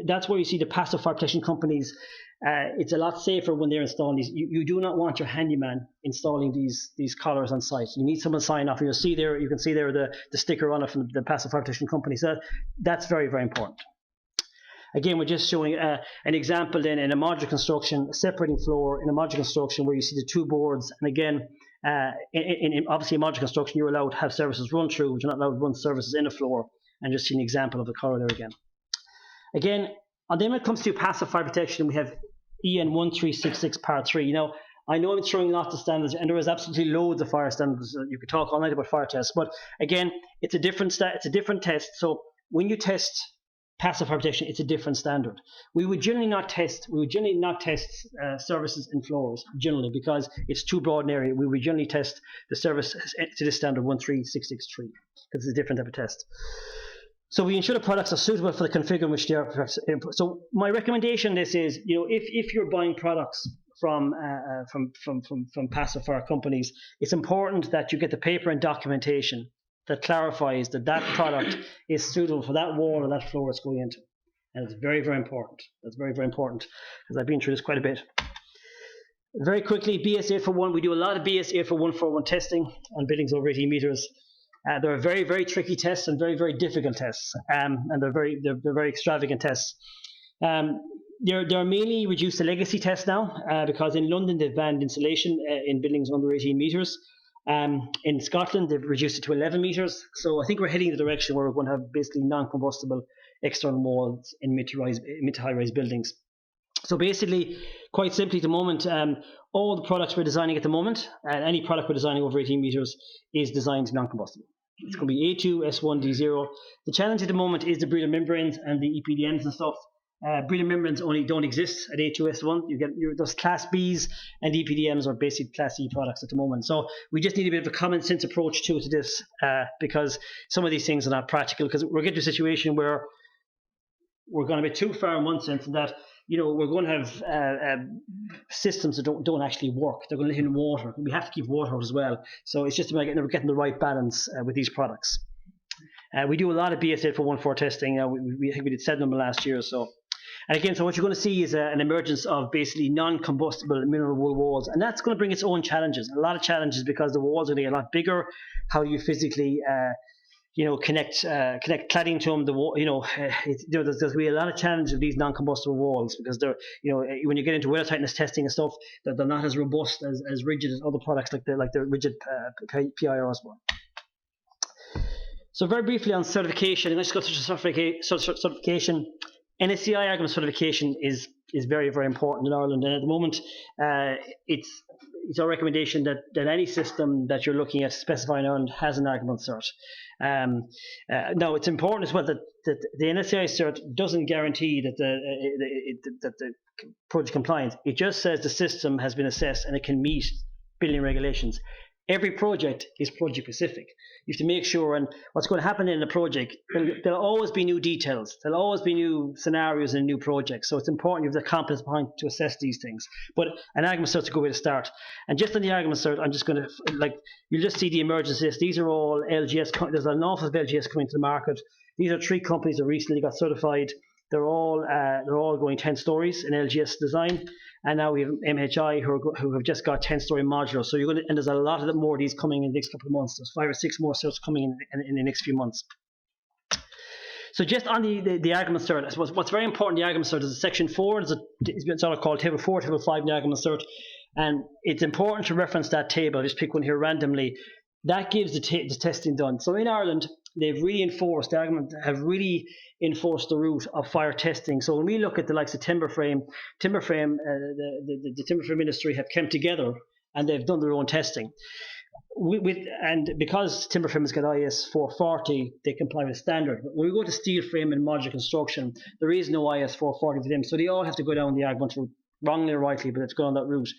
that's where you see the passive fire protection companies. It's a lot safer when they're installing these. You do not want your handyman installing these collars on site. You need someone sign off. You can see there the sticker on it from the passive fire protection company. So that's very, very important. Again, we're just showing an example then in a modular construction, a separating floor in a modular construction where you see the 2 boards. And again, in obviously a modular construction, you're allowed to have services run through, but you're not allowed to run services in a floor. And just see an example of the collar there again. Again, and then when it comes to passive fire protection, we have EN 1366 Part 3. I know I'm throwing lots of standards, and there is absolutely loads of fire standards. You could talk all night about fire tests, but again, it's a different test. So when you test passive fire protection, it's a different standard. We would generally not test services in floors generally because it's too broad an area. We would generally test the service to this standard 13663 because it's a different type of test. So we ensure the products are suitable for the configuration in which they are. So my recommendation on this is, if you're buying products from passive fire companies, it's important that you get the paper and documentation that clarifies that product is suitable for that wall or that floor it's going into. And it's very, very important. That's very, very important because I've been through this quite a bit. Very quickly, BS 841. We do a lot of BS 84141 testing on buildings over 18 meters. They're very, very tricky tests and very, very difficult tests, and they're very extravagant tests. They're mainly reduced to legacy tests now because in London they've banned insulation in buildings under 18 meters. In Scotland they've reduced it to 11 meters. So I think we're heading in the direction where we're going to have basically non-combustible external walls in mid to high-rise buildings. So basically, quite simply at the moment, all the products we're designing at the moment, and any product we're designing over 18 meters, is designed non-combustible. It's going to be A2, S1, D0. The challenge at the moment is the breeder membranes and the EPDMs and stuff. Breeder membranes only don't exist at A2, S1. You get those Class Bs, and EPDMs are basic Class E products at the moment. So we just need a bit of a common sense approach to this because some of these things are not practical, because we're getting to a situation where we're going to be too far in one sense, in that we're going to have systems that don't actually work. They're going to let in water. We have to keep water out as well. So it's just about getting the right balance with these products. We do a lot of BS 84141 testing. We think we did 7 of them last year or so. And again, so what you're going to see is an emergence of basically non-combustible mineral wool walls. And that's going to bring its own challenges. A lot of challenges because the walls are going to get a lot bigger. How do you physically connect cladding to them? There's going to be a lot of challenges with these non-combustible walls because they're, when you get into weather tightness testing and stuff, they're not as robust, as rigid as other products like the rigid PIRs were. So very briefly on certification, let's go to certification. NSCI argument certification is very, very important in Ireland, and at the moment it's our recommendation that any system that you're looking at specifying in Ireland has an argument cert. Now, it's important as well that the NSCI cert doesn't guarantee that the project compliance. It just says the system has been assessed and it can meet building regulations. Every project is project specific. You have to make sure, and what's going to happen in the project, there'll always be new details. There'll always be new scenarios in new projects. So it's important you have the competence behind to assess these things. But an argument cert's a good way to start. And just on the argument cert, I'm just going to, you'll just see the emergence list. These are all LGS. There's an awful lot of LGS coming to the market. These are 3 companies that recently got certified. They're all going 10 stories in LGS design. And now we have MHI who have just got 10-story modular. So and there's a lot of more of these coming in the next couple of months. There's 5 or 6 more certs coming in the next few months. So just on the argument cert, I suppose what's very important in the argument cert is Section 4. It's sort of called Table 4, Table 5 in the argument cert. And it's important to reference that table. I'll just pick one here randomly. That gives the testing done. So in Ireland, they've really enforced, the argument have really enforced the route of fire testing. So when we look at the likes of timber frame, the timber frame industry have come together and they've done their own testing. And because timber frame has got IS 440, they comply with standard. But when we go to steel frame and modular construction, there is no IS 440 for them. So they all have to go down the argument route, wrongly or rightly, but it's gone that route.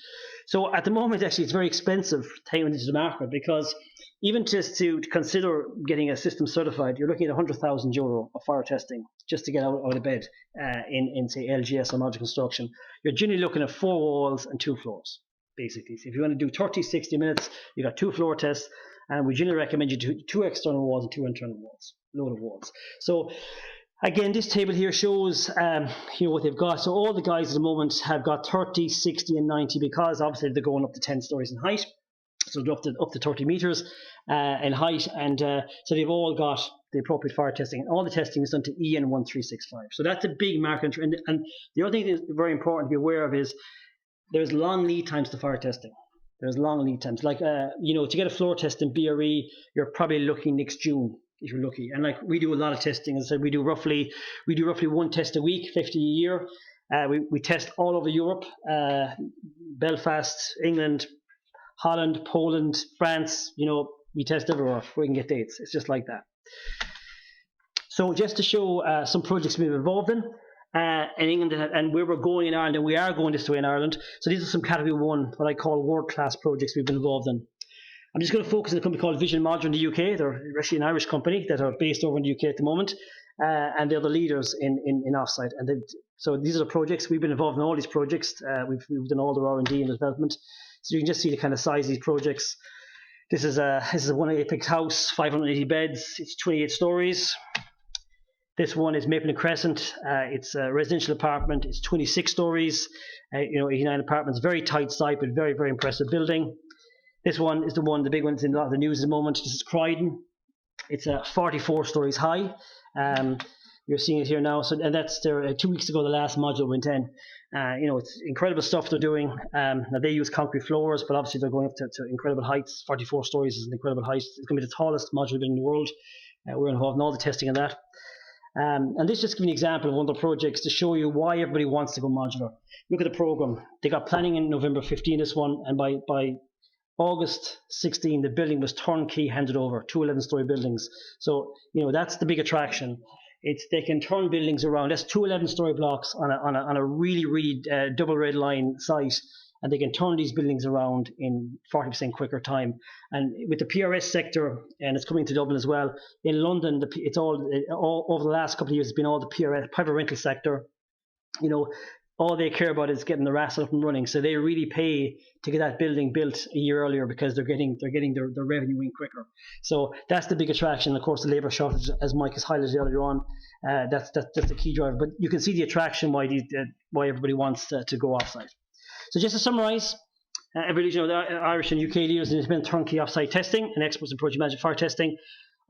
So at the moment, actually, it's very expensive taking it into the market because even just to consider getting a system certified, you're looking at €100,000 of fire testing just to get out of bed in say LGS or modular construction. You're generally looking at 4 walls and 2 floors, basically. So if you want to do 30, 60 minutes, you got 2 floor tests, and we generally recommend you do 2 external walls and 2 internal walls, load of walls. So again, this table here shows what they've got. So all the guys at the moment have got 30, 60, and 90 because obviously they're going up to 10 stories in height. So they're up to 30 meters in height, and so they've all got the appropriate fire testing. And all the testing is done to EN 1365. So that's a big market. And the other thing that is very important to be aware of is there's long lead times to fire testing. There's long lead times. Like, to get a floor test in BRE, you're probably looking next June if you're lucky. And we do a lot of testing. As I said, we do roughly 1 test a week, 50 a year. We test all over Europe, Belfast, England, Holland, Poland, France, we test everywhere where we can get dates. It's just like that. So just to show some projects we've been involved in England and where we're going in Ireland, and we are going this way in Ireland. So these are some category 1, what I call world-class projects we've been involved in. I'm just going to focus on a company called Vision Modular in the UK. They're actually an Irish company that are based over in the UK at the moment, and they're the leaders in offsite. And so these are the projects. We've been involved in all these projects. We've done all the R&D and development. So you can just see the kind of size of these projects. This is a one Apex house, 580 beds. It's 28 stories. This one is Maple and Crescent. It's a residential apartment. It's 26 stories, 89 apartments, very tight site, but very, very impressive building. This one is the big one that's in a lot of the news at the moment. This is Croydon. It's 44 stories high. You're seeing it here now. So, and that's there. 2 weeks ago, the last module went in. It's incredible stuff they're doing. Now they use concrete floors, but obviously they're going up to incredible heights. 44 stories is an incredible height. It's going to be the tallest module in the world. We're involved in all the testing of that. And this just gives me an example of one of the projects to show you why everybody wants to go modular. Look at the program. They got planning in November 15, this one, and by August 16, the building was turnkey handed over, 2 11-story buildings. So, that's the big attraction. They can turn buildings around. That's 2 11-story blocks on a really, really double red line site, and they can turn these buildings around in 40% quicker time. And with the PRS sector, and it's coming to Dublin as well, in London, it's all over the last couple of years, it's been all the PRS, private rental sector. All they care about is getting the RAS up and running. So they really pay to get that building built a year earlier because they're getting their revenue in quicker. So that's the big attraction. Of course, the labour shortage, as Mike has highlighted earlier on, that's the key driver. But you can see the attraction why everybody wants to go offsite. So just to summarise, everybody, the Irish and UK leaders in independent turnkey offsite testing and experts in project management fire testing.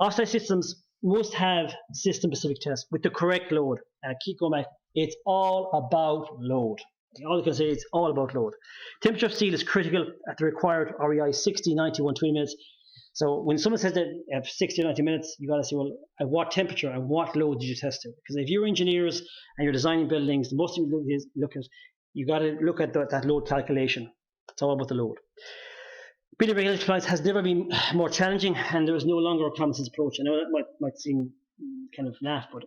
Offsite systems must have system-specific tests with the correct load. Keep going back. It's all about load. All I can say is it's all about load. Temperature of steel is critical at the required REI 60, 90, 120 minutes. So when someone says that 60 or 90 minutes, you got to say, well, at what temperature and what load did you test to? Because if you're engineers and you're designing buildings, the most thing you got to look at that load calculation. It's all about the load. Building regulatory compliance has never been more challenging, and there is no longer a common sense approach. I know that might seem kind of naff, but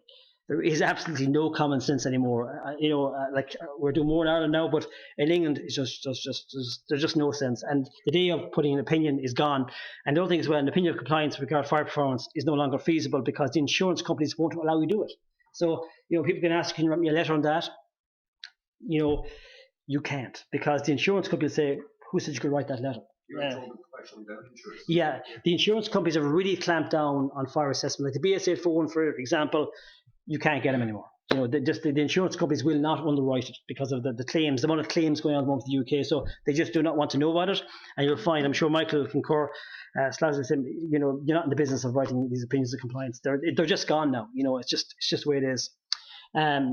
there is absolutely no common sense anymore. We're doing more in Ireland now, but in England, it's there's just no sense. And the day of putting an opinion is gone. And the other thing as well, an opinion of compliance with regard to fire performance is no longer feasible because the insurance companies won't allow you to do it. So, people can ask, can you write me a letter on that? You can't, because the insurance companies say, who said you could write that letter? Yeah, the insurance companies have really clamped down on fire assessment. Like the BS841, for example, you can't get them anymore. The insurance companies will not underwrite it because of the claims, the amount of claims going on in the UK. So they just do not want to know about it. And you'll find, I'm sure Michael will concur, you're not in the business of writing these opinions of compliance. They're just gone now. It's just the way it is.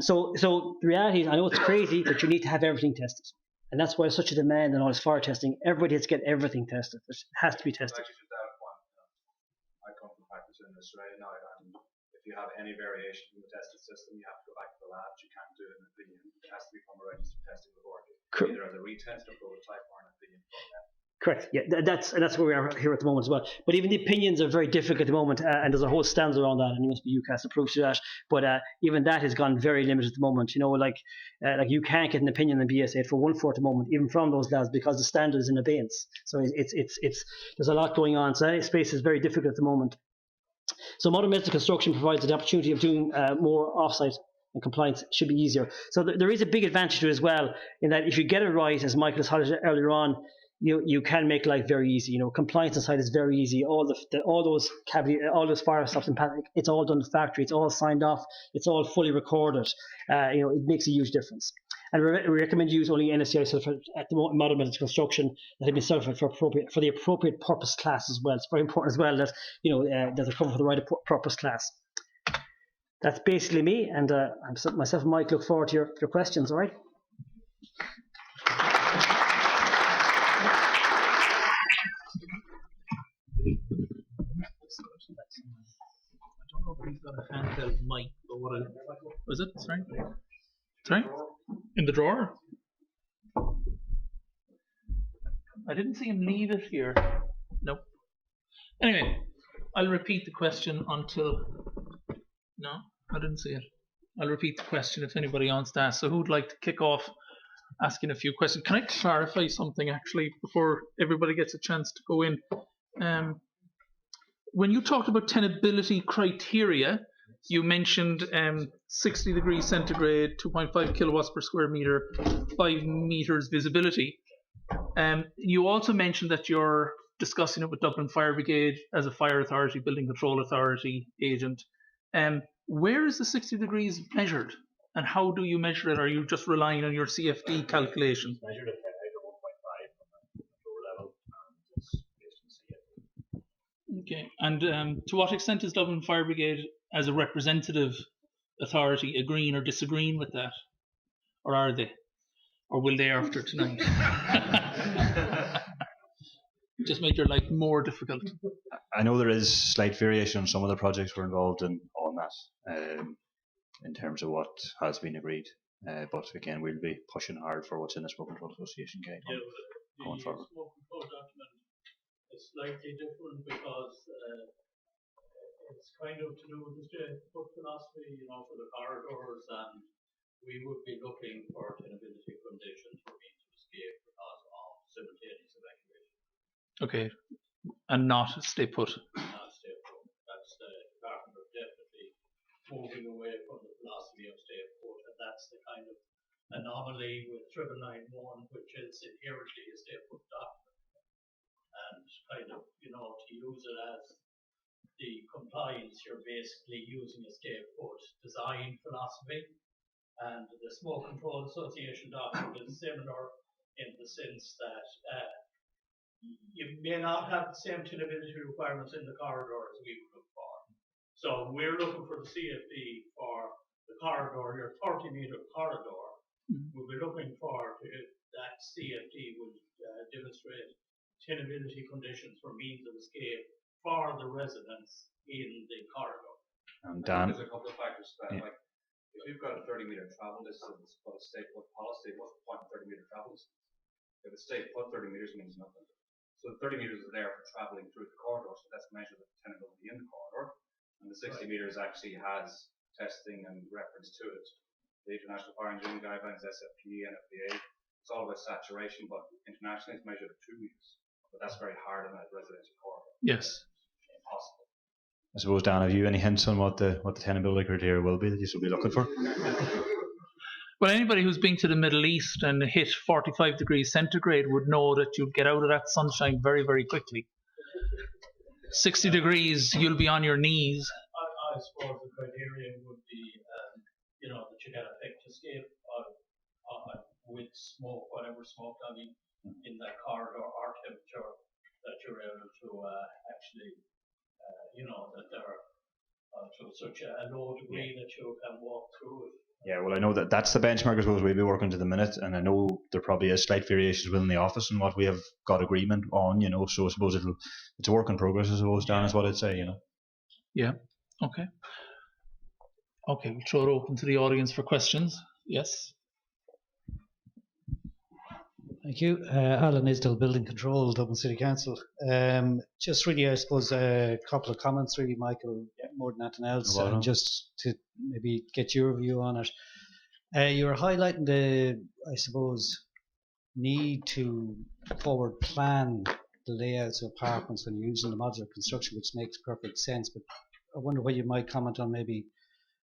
So the reality is, I know it's crazy, but you need to have everything tested. And that's why there's such a demand on all this fire testing. Everybody has to get everything tested. It has to be tested. I come from practice in Australia now, and if you have any variation in the tested system, you have to go back to the labs. You can't do an opinion. It has to be from a registered testing laboratory, either as a retest or prototype or an opinion from them. Correct. Yeah, that's where we are here at the moment as well. But even the opinions are very difficult at the moment, and there's a whole standard around that, and you must be UCAS approved to that. But even that has gone very limited at the moment. Like you can't get an opinion in BS841 at the moment, even from those labs, because the standard is in abeyance. So it's there's a lot going on. So that space is very difficult at the moment. So modern medical construction provides the opportunity of doing more offsite, and compliance should be easier. So there is a big advantage to it as well, in that if you get it right, as Michael has highlighted earlier on, you can make life very easy. Compliance inside is very easy. All those fire stops and panic, it's all done in the factory. It's all signed off. It's all fully recorded. It makes a huge difference. And we recommend you use only NSCI certificate at the modern medical construction that have been certified for the appropriate purpose class as well. It's very important as well that that they're covered for the right purpose class. That's basically me, and myself and Mike look forward to your questions. All right. I don't know if he's got a handheld mic, but what was it? Sorry? In the drawer? I didn't see him leave it here. Nope. Anyway, I'll repeat the question until... No, I didn't see it. I'll repeat the question if anybody wants to ask. So who'd like to kick off asking a few questions? Can I clarify something actually before everybody gets a chance to go in? When you talked about tenability criteria, you mentioned 60 degrees centigrade, 2.5 kilowatts per square meter, 5 meters visibility. You also mentioned that you're discussing it with Dublin Fire Brigade as a fire authority, building control authority agent. Where is the 60 degrees measured? And how do you measure it? Are you just relying on your CFD calculation? Measured at height of 1.5 from the floor level, and it's based on CFD. Okay. And to what extent is Dublin Fire Brigade, as a representative authority, agreeing or disagreeing with that? Or are they? Or will they after tonight? Just made your life more difficult. I know there is slight variation on some of the projects we're involved in on that, in terms of what has been agreed. But again, we'll be pushing hard for what's in the Smoke Control Association guide going forward. The Smoke Control document is slightly different because it's kind of to do with the state put philosophy, for the corridors, and we would be looking for tenability conditions for means of escape because of simultaneous evacuation. Okay. And not stay put. Not stay put. That's the Department of definitely moving away from the philosophy of stay put, and that's the kind of anomaly with 9991, which is inherently a stay put document. And kind of, to use it as the compliance, you're basically using a stay put design philosophy. And the Smoke Control Association document is similar in the sense that you may not have the same tenability requirements in the corridor as we would look for. So we're looking for the CFD for the corridor, your 30-metre corridor. We'll be looking for that CFD will demonstrate tenability conditions for means of escape for the residents in the corridor. And Dan, there's a couple of factors to that. Like, if you've got a 30-metre travel distance, but a stay put policy, what's the point of 30-metre travel distance? If it's stay put, 30 metres means nothing. So the 30 metres is there for travelling through the corridor, so that's measured at tenability in the corridor. And the 60 metres actually has testing and reference to it. The International Fire Engineering Guidelines, SFP, NFPA, it's all about saturation, but internationally it's measured at 2 metres. But that's very hard in that residential corridor. Yes. Impossible. I suppose, Dan, have you any hints on what the tenability criteria will be that you should be looking for? Well, anybody who's been to the Middle East and hit 45 degrees centigrade would know that you'd get out of that sunshine very, very quickly. 60 degrees, you'll be on your knees. I suppose the criteria would be, that you get a effect escape with smoke, whatever smoke coming in that corridor or temperature, that you're able to actually, that they're to such a low degree that you can walk through it. Yeah, well, I know that's the benchmark as well as we'll be working to the minute, and I know there probably is slight variations within the office and what we have got agreement on, so I suppose it's a work in progress, I suppose, Dan, is what I'd say, Yeah, okay. Okay, we'll throw it open to the audience for questions. Yes? Thank you. Alan Isdell, Building Control, Dublin City Council. Just really, I suppose, a couple of comments, really, Michael, more than anything else, and just to maybe get your view on it. You're highlighting the, I suppose, need to forward plan the layouts of apartments when you're using the modular construction, which makes perfect sense. But I wonder what you might comment on maybe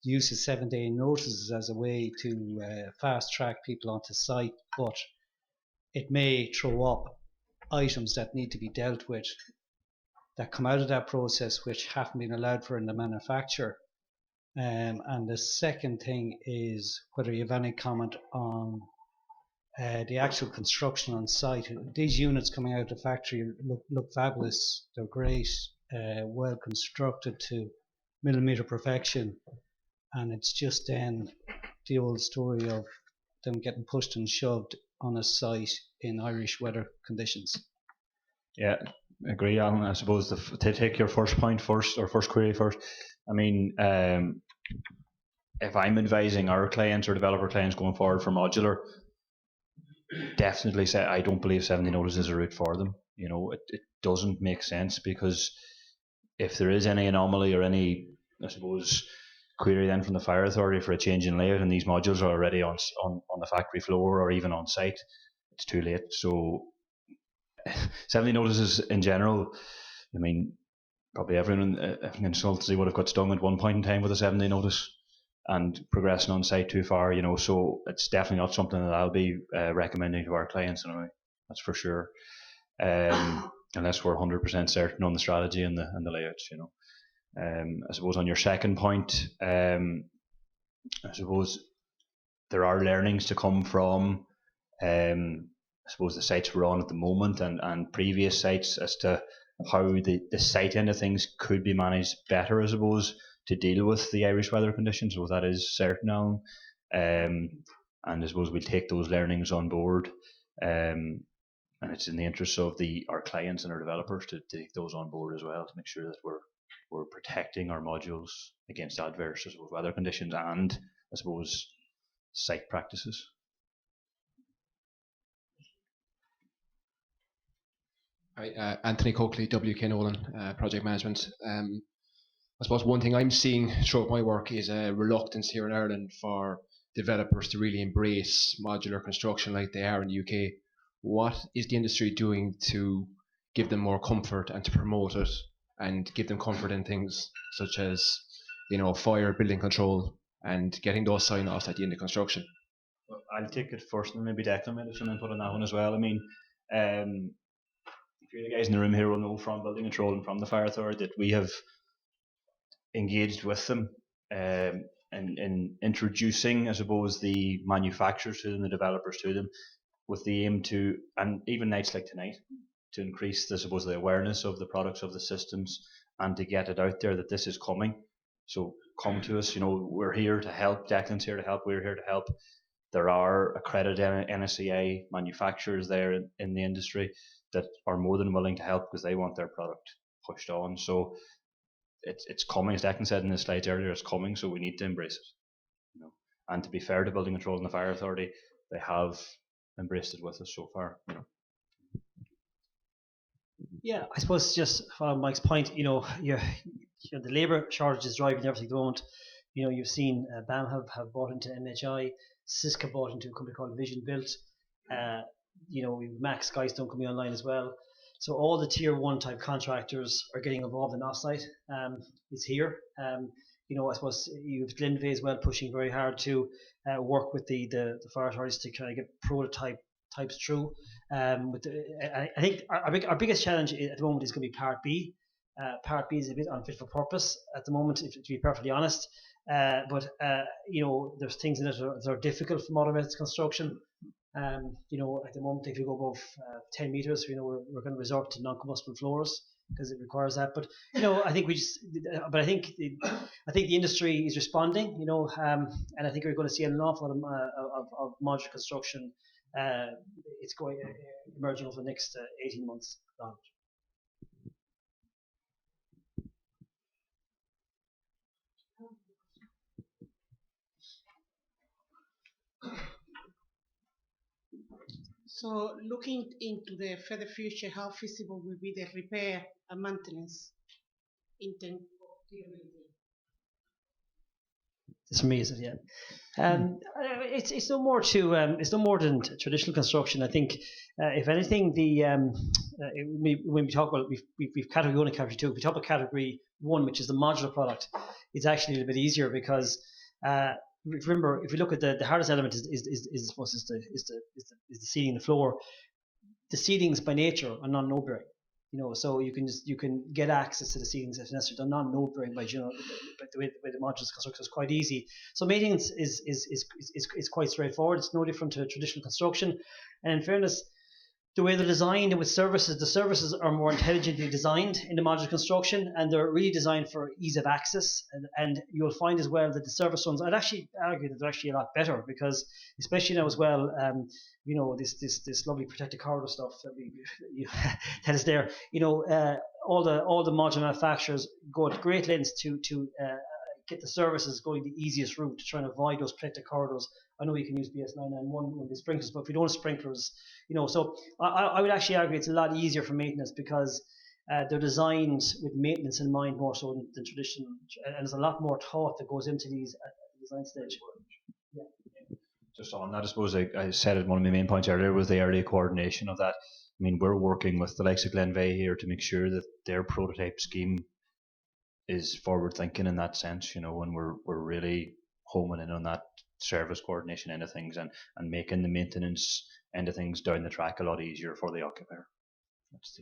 the use of 7-day notices as a way to fast track people onto site, but it may throw up items that need to be dealt with that come out of that process which haven't been allowed for in the manufacture. And the second thing is whether you have any comment on the actual construction on site. These units coming out of the factory look fabulous. They're great, well constructed to millimeter perfection, and it's just then the old story of them getting pushed and shoved on a site in Irish weather conditions. Yeah, agree, Alan. I suppose to take your first point first, or first query first, I mean, if I'm advising our clients or developer clients going forward for modular, definitely say I don't believe 70 notice is a route for them. It doesn't make sense, because if there is any anomaly or any, I suppose, query then from the fire authority for a change in layout and these modules are already on the factory floor or even on site, it's too late. So 70 notices in general, I mean, probably everyone in consultancy would have got stung at one point in time with a 7-day notice and progressing on site too far, so it's definitely not something that I'll be recommending to our clients anyway, that's for sure, unless we're 100% certain on the strategy and the layouts, I suppose on your second point, I suppose there are learnings to come from, I suppose, the sites we're on at the moment and previous sites as to how the site end of things could be managed better, I suppose, to deal with the Irish weather conditions. So that is certain now. And I suppose we'll take those learnings on board. And it's in the interest of our clients and our developers to take those on board as well, to make sure that we're protecting our modules against adverse, I suppose, weather conditions and, I suppose, site practices. Hi, Anthony Coakley, WK Nolan, Project Management. I suppose one thing I'm seeing throughout my work is a reluctance here in Ireland for developers to really embrace modular construction like they are in the UK. What is the industry doing to give them more comfort and to promote it and give them comfort in things such as, fire, building control, and getting those sign-offs at the end of construction? Well, I'll take it first, and maybe Declan might have some input on that one as well. I mean, a few of the guys in the room here will know from building control and from the fire authority that we have engaged with them in introducing, I suppose, the manufacturers to them, the developers to them, with the aim to, and even nights like tonight, to increase, the awareness of the products, of the systems, and to get it out there that this is coming. So come to us, we're here to help. Declan's here to help. We're here to help. There are accredited NSCA manufacturers there in the industry that are more than willing to help because they want their product pushed on. So it's coming, as Declan said in the slides earlier, it's coming, so we need to embrace it. And to be fair to Building Control and the Fire Authority, they have embraced it with us so far. Yeah, I suppose just following Mike's point, the labour shortage is driving everything at the moment. You've seen BAM have bought into MHI, Cisco bought into a company called Vision Built. We've Max Skystone coming online as well. So all the tier 1 type contractors are getting involved in offsite. It's here. I suppose you've Glenveagh as well pushing very hard to work with the fire authorities to kind of get types through. I think our biggest challenge at the moment is going to be Part B. Part B is a bit unfit for purpose at the moment, to be perfectly honest. But there's things in it that are difficult for modern construction. At the moment, if you go above 10 meters, we're going to resort to non-combustible floors because it requires that. But I think I think the industry is responding. And I think we're going to see an awful lot of modular construction. It's going emerging over the next 18 months. So looking into the further future, how feasible will be the repair and maintenance in terms of durability? It's for me, is it? Yeah. It's no more it's no more than traditional construction. I think, if anything, when we talk about we've category 1 and category 2. If we talk about category 1, which is the modular product, it's actually a little bit easier because. Remember, if you look at the hardest element is the seating, the floor. The seatings by nature are non-node bearing, so you can get access to the seatings if necessary. They're non-node bearing by the way the modular construction is quite easy. So maintenance is quite straightforward. It's no different to traditional construction, and in fairness, the way they're designed with services, the services are more intelligently designed in the modular construction, and they're really designed for ease of access. And you'll find as well that the service runs, I'd actually argue that they're actually a lot better because, especially now as well, this lovely protected corridor stuff that is there. All the modular manufacturers go at great lengths to get the services going the easiest route to try and avoid those protected corridors. I know you can use BS991 with the sprinklers, but if you don't have sprinklers, so I would actually argue it's a lot easier for maintenance because they're designed with maintenance in mind more so than traditional, and there's a lot more thought that goes into these at the design stage. Yeah. Just on that, I suppose I said it, one of my main points earlier was the early coordination of that. I mean, we're working with the likes of Glenveagh here to make sure that their prototype scheme is forward thinking in that sense, and we're really homing in on that service coordination end of things and making the maintenance end of things down the track a lot easier for the occupier. That's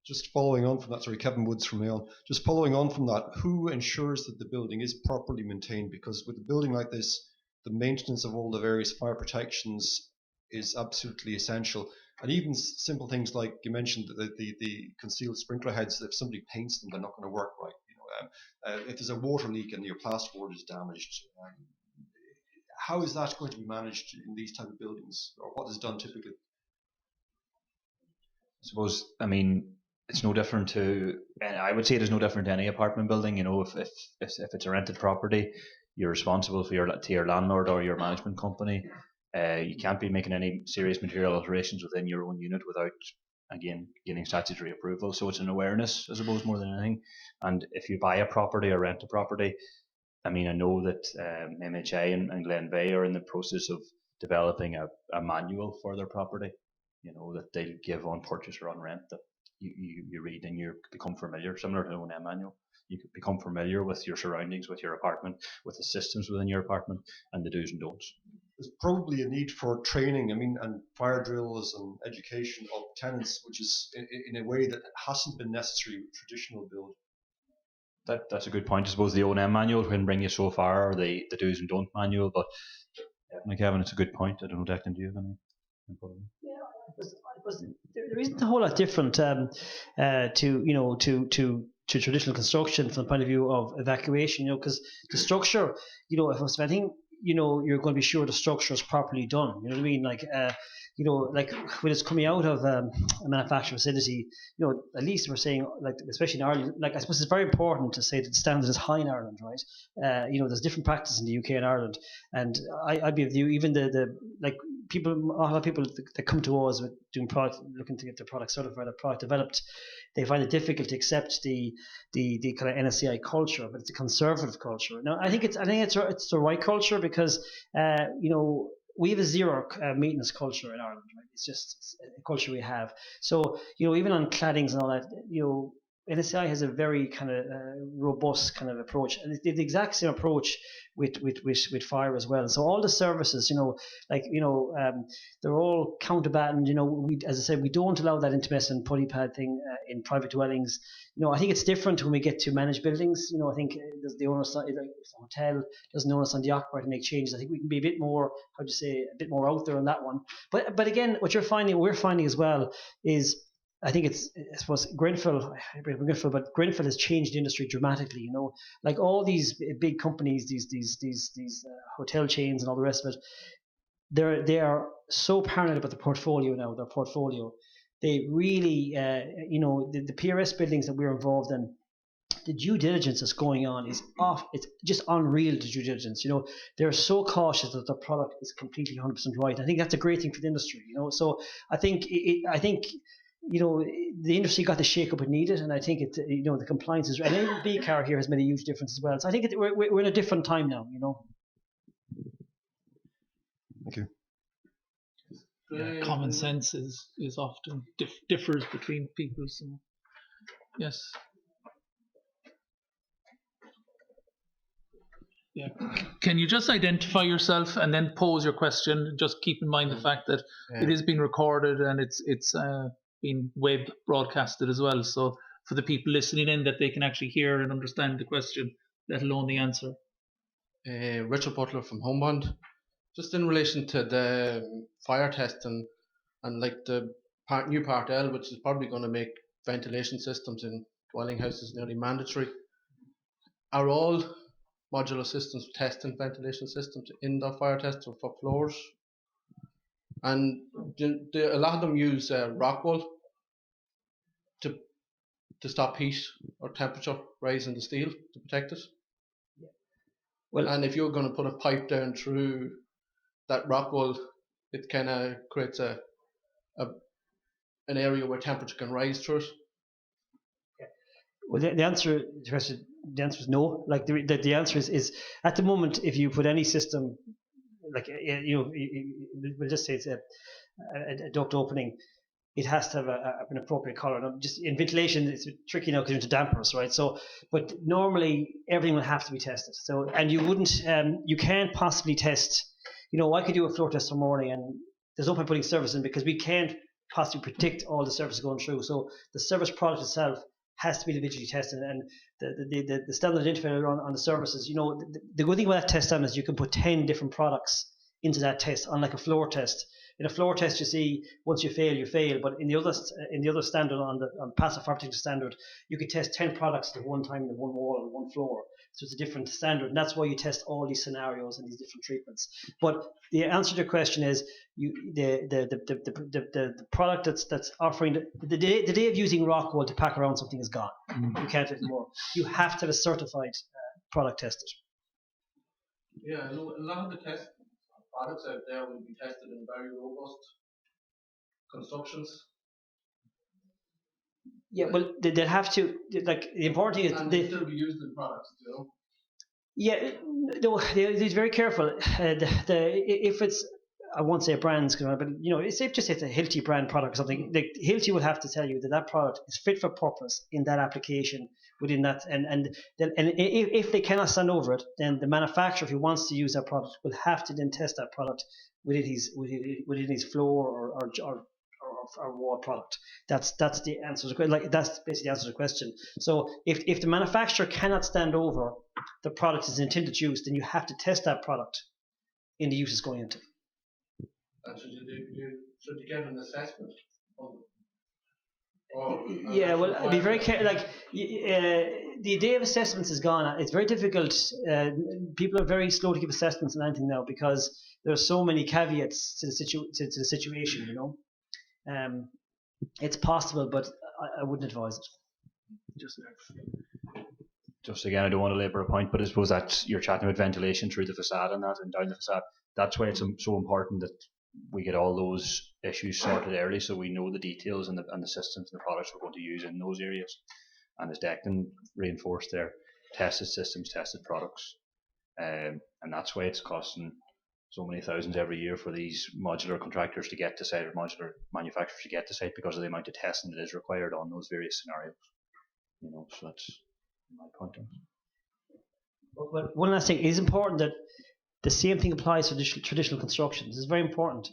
Just following on from that, sorry, Kevin Woods from Mail. Just following on from that, who ensures that the building is properly maintained? Because with a building like this, the maintenance of all the various fire protections is absolutely essential. And even simple things like you mentioned, the concealed sprinkler heads, if somebody paints them, they're not going to work right. If there's a water leak and your plasterboard is damaged, how is that going to be managed in these type of buildings, or what is done typically? I suppose, I mean, it's no different to, I would say it is no different to any apartment building. If it's a rented property, you're responsible for your landlord or your management company. You can't be making any serious material alterations within your own unit without, again, getting statutory approval. So it's an awareness, I suppose, more than anything. And if you buy a property or rent a property, I mean, I know that MHA and Glenveigh are in the process of developing a manual for their property, that they'll give on purchase or on rent, that you read and you become familiar, similar to an O&M manual. You could become familiar with your surroundings, with your apartment, with the systems within your apartment, and the do's and don'ts. There's probably a need for training, and fire drills and education of tenants, which is in a way that hasn't been necessary with traditional build. That's a good point. I suppose the O&M manual can bring you so far, or the do's and don'ts manual, but Kevin, it's a good point. I don't know, Declan, do you have any input? There isn't a whole lot different to traditional construction from the point of view of evacuation, because the structure, if it's anything, you're going to be sure the structure is properly done. You know what I mean? Like when it's coming out of a manufacturing facility, at least we're saying, especially in Ireland, I suppose it's very important to say that the standard is high in Ireland, right? There's different practices in the UK and Ireland, and I'd be of the view, even a lot of people that come to us with doing product, looking to get their product certified or product developed, they find it difficult to accept the kind of NSCI culture, but it's a conservative culture. Now, I think it's the right culture because we have a zero maintenance culture in Ireland, right? It's just a culture we have. So even on claddings and all that, NSCI has a very kind of robust kind of approach, and the exact same approach with fire as well. So all the services, they're all counterbattened. As I said, we don't allow that intermittent putty pad thing in private dwellings. I think it's different when we get to managed buildings. I think the onus, like if the hotel doesn't onus on the occupier to make changes. I think we can be a bit more, a bit more out there on that one. But again, what we're finding as well is, I think I suppose Grenfell has changed the industry dramatically. Like all these big companies, these hotel chains and all the rest of it, they are so paranoid about the portfolio now. Their portfolio, they really, the PRS buildings that we're involved in, the due diligence that's going on is off. It's just unreal, the due diligence. They're so cautious that the product is completely 100% right. I think that's a great thing for the industry. So I think the industry got the shake-up it needed, and I think the compliance is, and even B-Car here has made a huge difference as well. So I think we're in a different time now, Thank you. Yeah, common sense is often differs between people. So yes. Yeah. Can you just identify yourself and then pose your question? Just keep in mind the fact that it is being recorded and it's being web broadcasted as well. So for the people listening in, that they can actually hear and understand the question, let alone the answer. Richard Butler from Homebond. Just in relation to the fire testing and like the new Part L, which is probably going to make ventilation systems in dwelling houses nearly mandatory. Are all modular systems testing ventilation systems in the fire test or for floors? And a lot of them use rock wool to stop heat or temperature rise in the steel to protect it. Well, and if you're going to put a pipe down through that rock wool, it kind of creates an area where temperature can rise through it. Well, the answer is no. Like the answer is at the moment, if you put any system, like we'll just say it's a duct opening, it has to have an appropriate color. Now, just in ventilation, it's tricky now because you're into dampers, right? So, but normally everything will have to be tested. So, and you can't possibly test. I could do a floor test tomorrow morning, and there's no point putting service in because we can't possibly predict all the surfaces going through. So the service product itself has to be individually tested, and the standard identifier on the surfaces. The good thing about that test standard is you can put 10 different products into that test, unlike a floor test. In a floor test, you see once you fail, you fail. But in the other standard, on the passive fire protection standard, you could test 10 products at one time in one wall and one floor. So it's a different standard, and that's why you test all these scenarios and these different treatments. But the answer to your question is, the product that's offering the day of using Rockwell to pack around something is gone. You can't do it anymore. You have to have a certified product tested. Yeah, a lot of the products out there will be tested in very robust constructions. Yeah, well, they'll have to, like, the important thing is they still be used in products, Yeah, no, they're very careful. If it's, I won't say brands, but it's safe to say it's a Hilti brand product or something. Like, Hilti will have to tell you that product is fit for purpose in that application within that, and if they cannot stand over it, then the manufacturer, if he wants to use that product, will have to then test that product within his floor or wall product. That's the answer to the question. Like, that's basically the answer to the question. So if the manufacturer cannot stand over the product is intended use, then you have to test that product in the use it's going into. And should you get an assessment? Yeah, well, I'd be very careful. Like, the day of assessments is gone. It's very difficult. People are very slow to give assessments on anything now because there are so many caveats to the situation. It's possible, but I wouldn't advise it. Just again, I don't want to labour a point, but I suppose that you're chatting about ventilation through the facade and down the facade. That's why it's so important that we get all those issues sorted early, so we know the details and the systems and the products we're going to use in those areas. And as Declan reinforced there, tested systems, tested products, and that's why it's costing so many thousands every year for these modular contractors to get to site, or modular manufacturers to get to site, because of the amount of testing that is required on those various scenarios. So that's my point. But one last thing, it is important that the same thing applies to traditional construction. This is very important,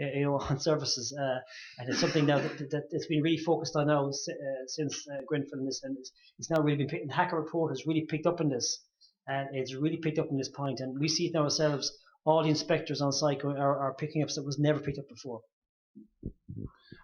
on services, and it's something now that it's been really focused on now since Grenfell, and it's now really been picked. The Hacker report has really picked up on this, and it's really picked up on this point, and we see it now ourselves. All the inspectors on site are picking up stuff that was never picked up before.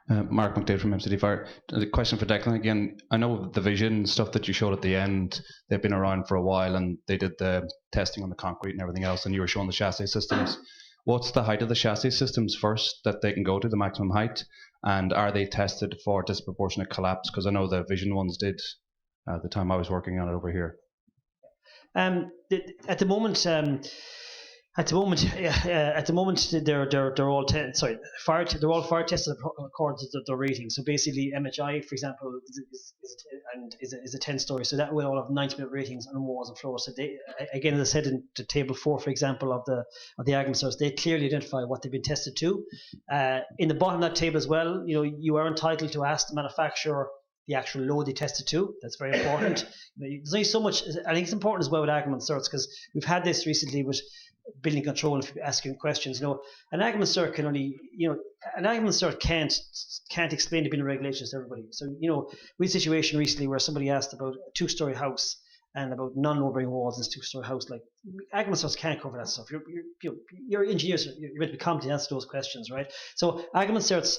Mark McDade from MCD Fire. The question for Declan again. I know the vision stuff that you showed at the end, they've been around for a while and they did the testing on the concrete and everything else, and you were showing the chassis systems. What's the height of the chassis systems first that they can go to, the maximum height? And are they tested for disproportionate collapse? Because I know the vision ones did at the time I was working on it over here. At the moment, they're all they're all fire tested according to their rating. So basically, MHI, for example, is a 10-story. So that will all have 90-minute ratings on walls and floors. So they, again, as I said in the table 4, for example, of the agrimensors, they clearly identify what they've been tested to. In the bottom of that table as well, you are entitled to ask the manufacturer the actual load they tested to. That's very important. There's only so much. I think it's important as well with agrimensorts, because we've had this recently with building control. If you're asking questions, an agrimensor can only, an agrimensor can't explain the building regulations to everybody. So, we had a situation recently where somebody asked about a 2-story house and about non-low-bearing walls in this 2-story house. Like, agrimensors can't cover that stuff. You're engineers. You're meant to be competent to answer those questions, right? So agrimensors,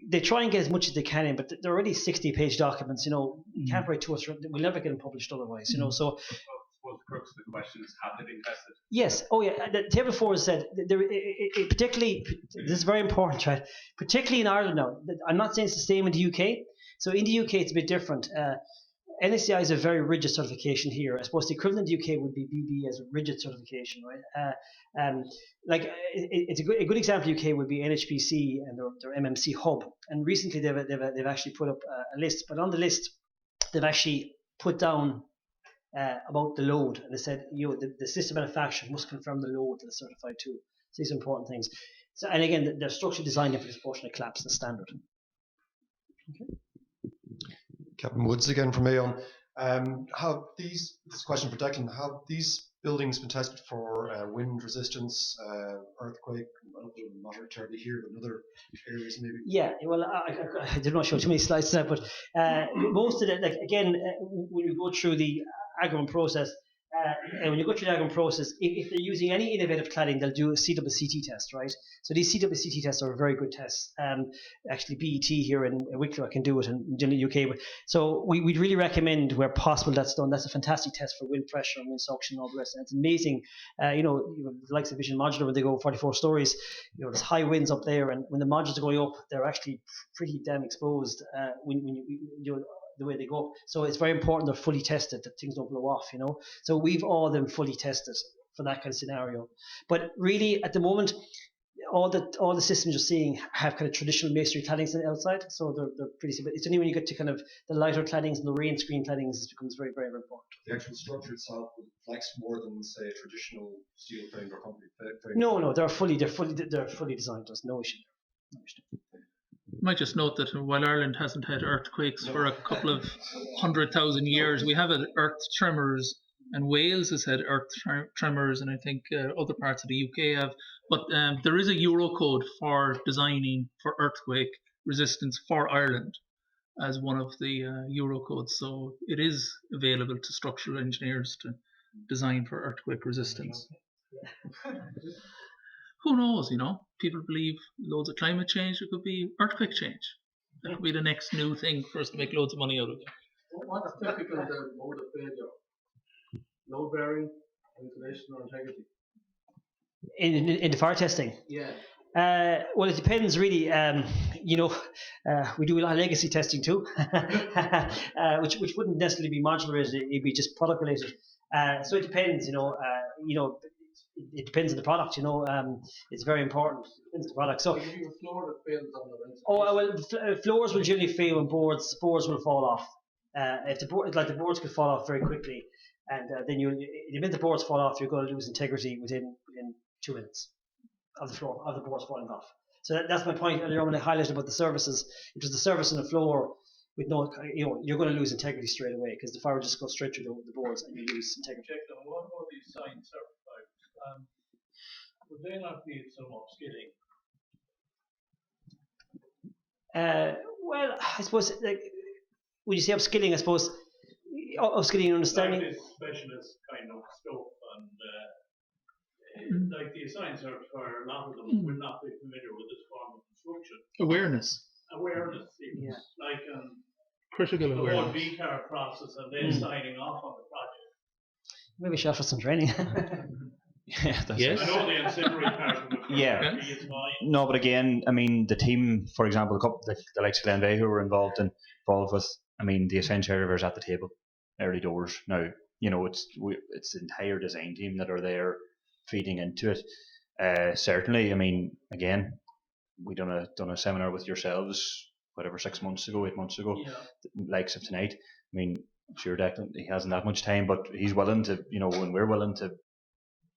they try and get as much as they can in, but they're already 60-page documents. You can't write 2 or 3. We'll never get them published otherwise. So. I suppose the crux of the question is, have they been tested? Yes. Oh, yeah. The table 4 said, particularly, this is very important, right? Particularly in Ireland now. I'm not saying it's the same in the UK. So in the UK, it's a bit different. NSCI is a very rigid certification here. I suppose the equivalent in the UK would be BB as a rigid certification, right? It's a good example. UK would be NHPC and their MMC hub. And recently they've actually put up a list. But on the list, they've actually put down about the load, and they said the system manufacturer must confirm the load that is certified to. So these are important things. So, and again, they're structurally designed for disproportionate collapse and standard. Okay. Captain Woods again from Aon. This question for Declan, have these building's been tested for wind resistance, earthquake. I don't know, not terribly here, but in other areas maybe. Yeah, well, I did not show too many slides there, but most of it, like again, when you go through the agreement process, and when you go through the agreement process, if they're using any innovative cladding, they'll do a CWCT test, right? So these CWCT tests are very good tests. Actually, BET here in Wicklow can do it in the UK. But so we'd really recommend where possible that's done. That's a fantastic test for wind pressure and wind suction and all the rest. And it's amazing. The likes of Vision Modular, when they go 44 stories, there's high winds up there, and when the modules are going up, they're actually pretty damn exposed when you the way they go up. So it's very important they're fully tested, that things don't blow off, So we've all of them fully tested for that kind of scenario. But really, at the moment, all the systems you're seeing have kind of traditional masonry claddings on the outside, so they're pretty simple. It's only when you get to kind of the lighter claddings and the rain screen claddings it becomes very, very, very important. The actual structure itself will flex more than, say, a traditional steel frame or concrete frame. No, they're fully designed. There's no issue there. Might just note that while Ireland hasn't had earthquakes for a couple of 100,000 years, we have had earth tremors, and Wales has had earth tremors, and I think other parts of the UK have. But there is a Eurocode for designing for earthquake resistance for Ireland as one of the Eurocodes, so it is available to structural engineers to design for earthquake resistance. Who knows, People believe loads of climate change, it could be earthquake change. That could be the next new thing for us to make loads of money out of. What's typical the mode of failure? Load bearing, insulation, or integrity? In the fire testing? Yeah. Well, it depends really. We do a lot of legacy testing too, which wouldn't necessarily be modular related. It'd be just product related. So it depends. It depends on the product. It's very important. It depends on the product. So. If you have a floor that fails on the Oh well, floors will generally fail when boards will fall off. If the boards could fall off very quickly, and then the minute the boards fall off, you're going to lose integrity within 2 minutes of the boards falling off. So that's my point earlier on when I highlighted about the services. If there's a service on the floor with no, you're going to lose integrity straight away because the fire will just go straight through the boards and you lose integrity. Check them. What about these sign certified? Would they not need some upskilling? Well, I suppose when you say upskilling, I suppose upskilling and understanding. Like this specialist kind of stuff, and like the assigned certifier, a lot of them will not be familiar with this form of construction. Awareness. Yeah. Like critical the awareness. whole VCAR process and then signing off on the project. Maybe she offer some training. Yeah, that's Yes. I know the ancillary part of it. Yeah. Is fine. No, but again, I mean, the team, for example, the likes of Glenveigh who were involved with, I mean, the essential areas at the table, early doors. Now, it's the entire design team that are there feeding into it. Certainly, I mean, again, we done a seminar with yourselves, whatever, 8 months ago, likes of tonight. I mean, I'm sure Declan, he hasn't that much time, but he's willing to, when we're willing to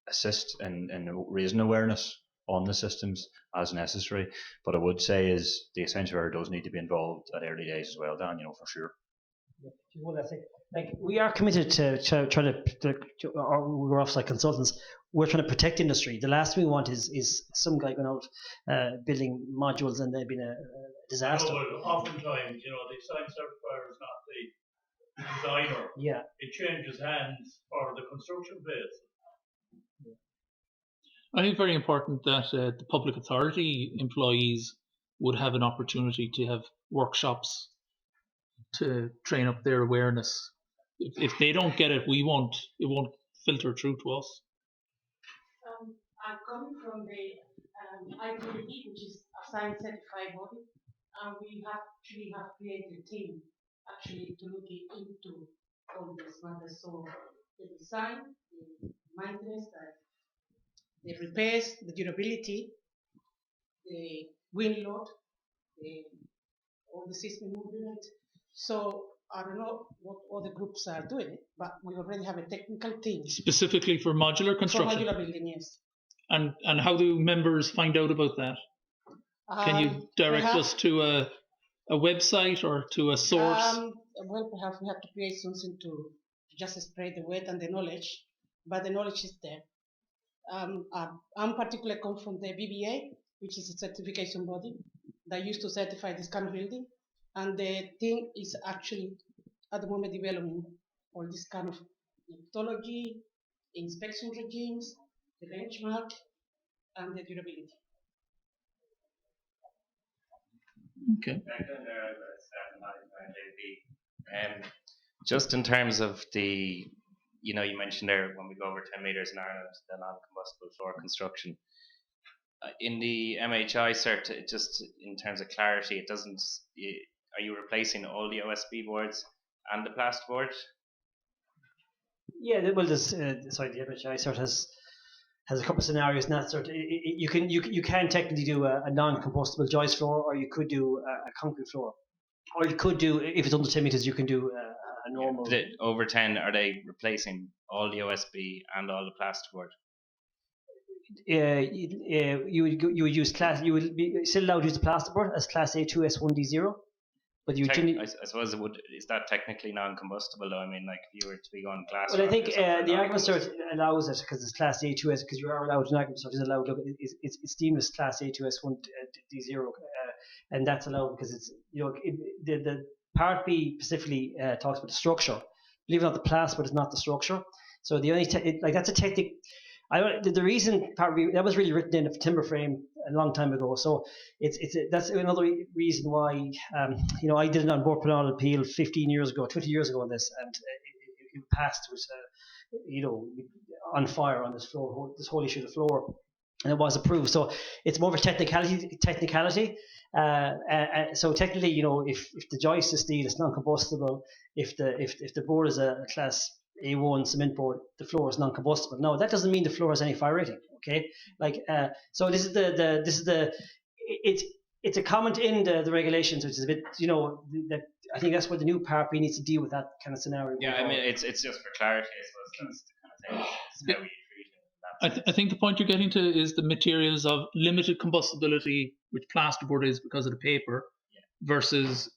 assist in raising awareness on the systems as necessary. But I would say is the essential area does need to be involved at early days as well, Dan, for sure. We are committed to try to we're offsite consultants. We're trying to protect industry. The last thing we want is some guy going out building modules and they've been a disaster. No, but oftentimes, the assigned certifier is not the designer. Yeah. It changes hands for the construction phase. I think very important that the public authority employees would have an opportunity to have workshops to train up their awareness. If they don't get it, it won't filter through to us. I'm coming from the IPD, which is a science certified body, and we actually have created a team actually to look into all these matters. So the design, the maintenance, the repairs, the durability, the wind load, all the system movement. So I don't know what other groups are doing it, but we already have a technical team. Specifically for modular construction? For modular building, yes. And how do members find out about that? Can you direct us to a website or to a source? Well, perhaps we have to create something to just spread the word and the knowledge. but the knowledge is there. I'm particularly come from the BBA, which is a certification body that used to certify this kind of building, and the thing is actually at the moment developing all this kind of methodology, inspection regimes, the benchmark, and the durability. Okay. Just in terms of the, you mentioned there when we go over 10 meters in Ireland, the non-combustible floor construction. In the MHI cert, just in terms of clarity, it doesn't. Are you replacing all the OSB boards and the plasterboard? Yeah, well, the MHI cert has a couple of scenarios in that cert. You can technically do a non-compostable joist floor, or you could do a concrete floor, or you could do, if it's under 10 meters, you can do a normal. Over 10, are they replacing all the OSB and all the plasterboard? You would use you would be still allowed to use the plasterboard as Class A2 S1D0, but you I suppose is that technically non-combustible though? I mean, like if you were to be going glass. Well, I think the argument cert allows it because it's Class A2S, because you are allowed, an argument cert is allowed. Look, it's deemed as Class A2S1D0, and that's allowed because it's the Part B specifically talks about the structure. Believe it or not, the plasterboard is not the structure. So the only that's a technique. The reason Part B that was really written in a timber frame a long time ago. So that's another reason why I did it on Board Penal appeal 15 years ago, 20 years ago on this, and it passed with on fire on this floor, this whole issue of the floor, and it was approved. So it's more of a technicality. So technically, if the joist is steel, it's non-combustible. If the board is a Class A1 cement board, the floor is non-combustible. Now that doesn't mean the floor has any fire rating. Okay, so this is it's a comment in the regulations, which is a bit that I think that's where the new Part B needs to deal with that kind of scenario. Yeah, I mean it's just for clarity, I suppose. That's the kind of thing. How we treat it. I think the point you're getting to is the materials of limited combustibility, which plasterboard is because of the paper, versus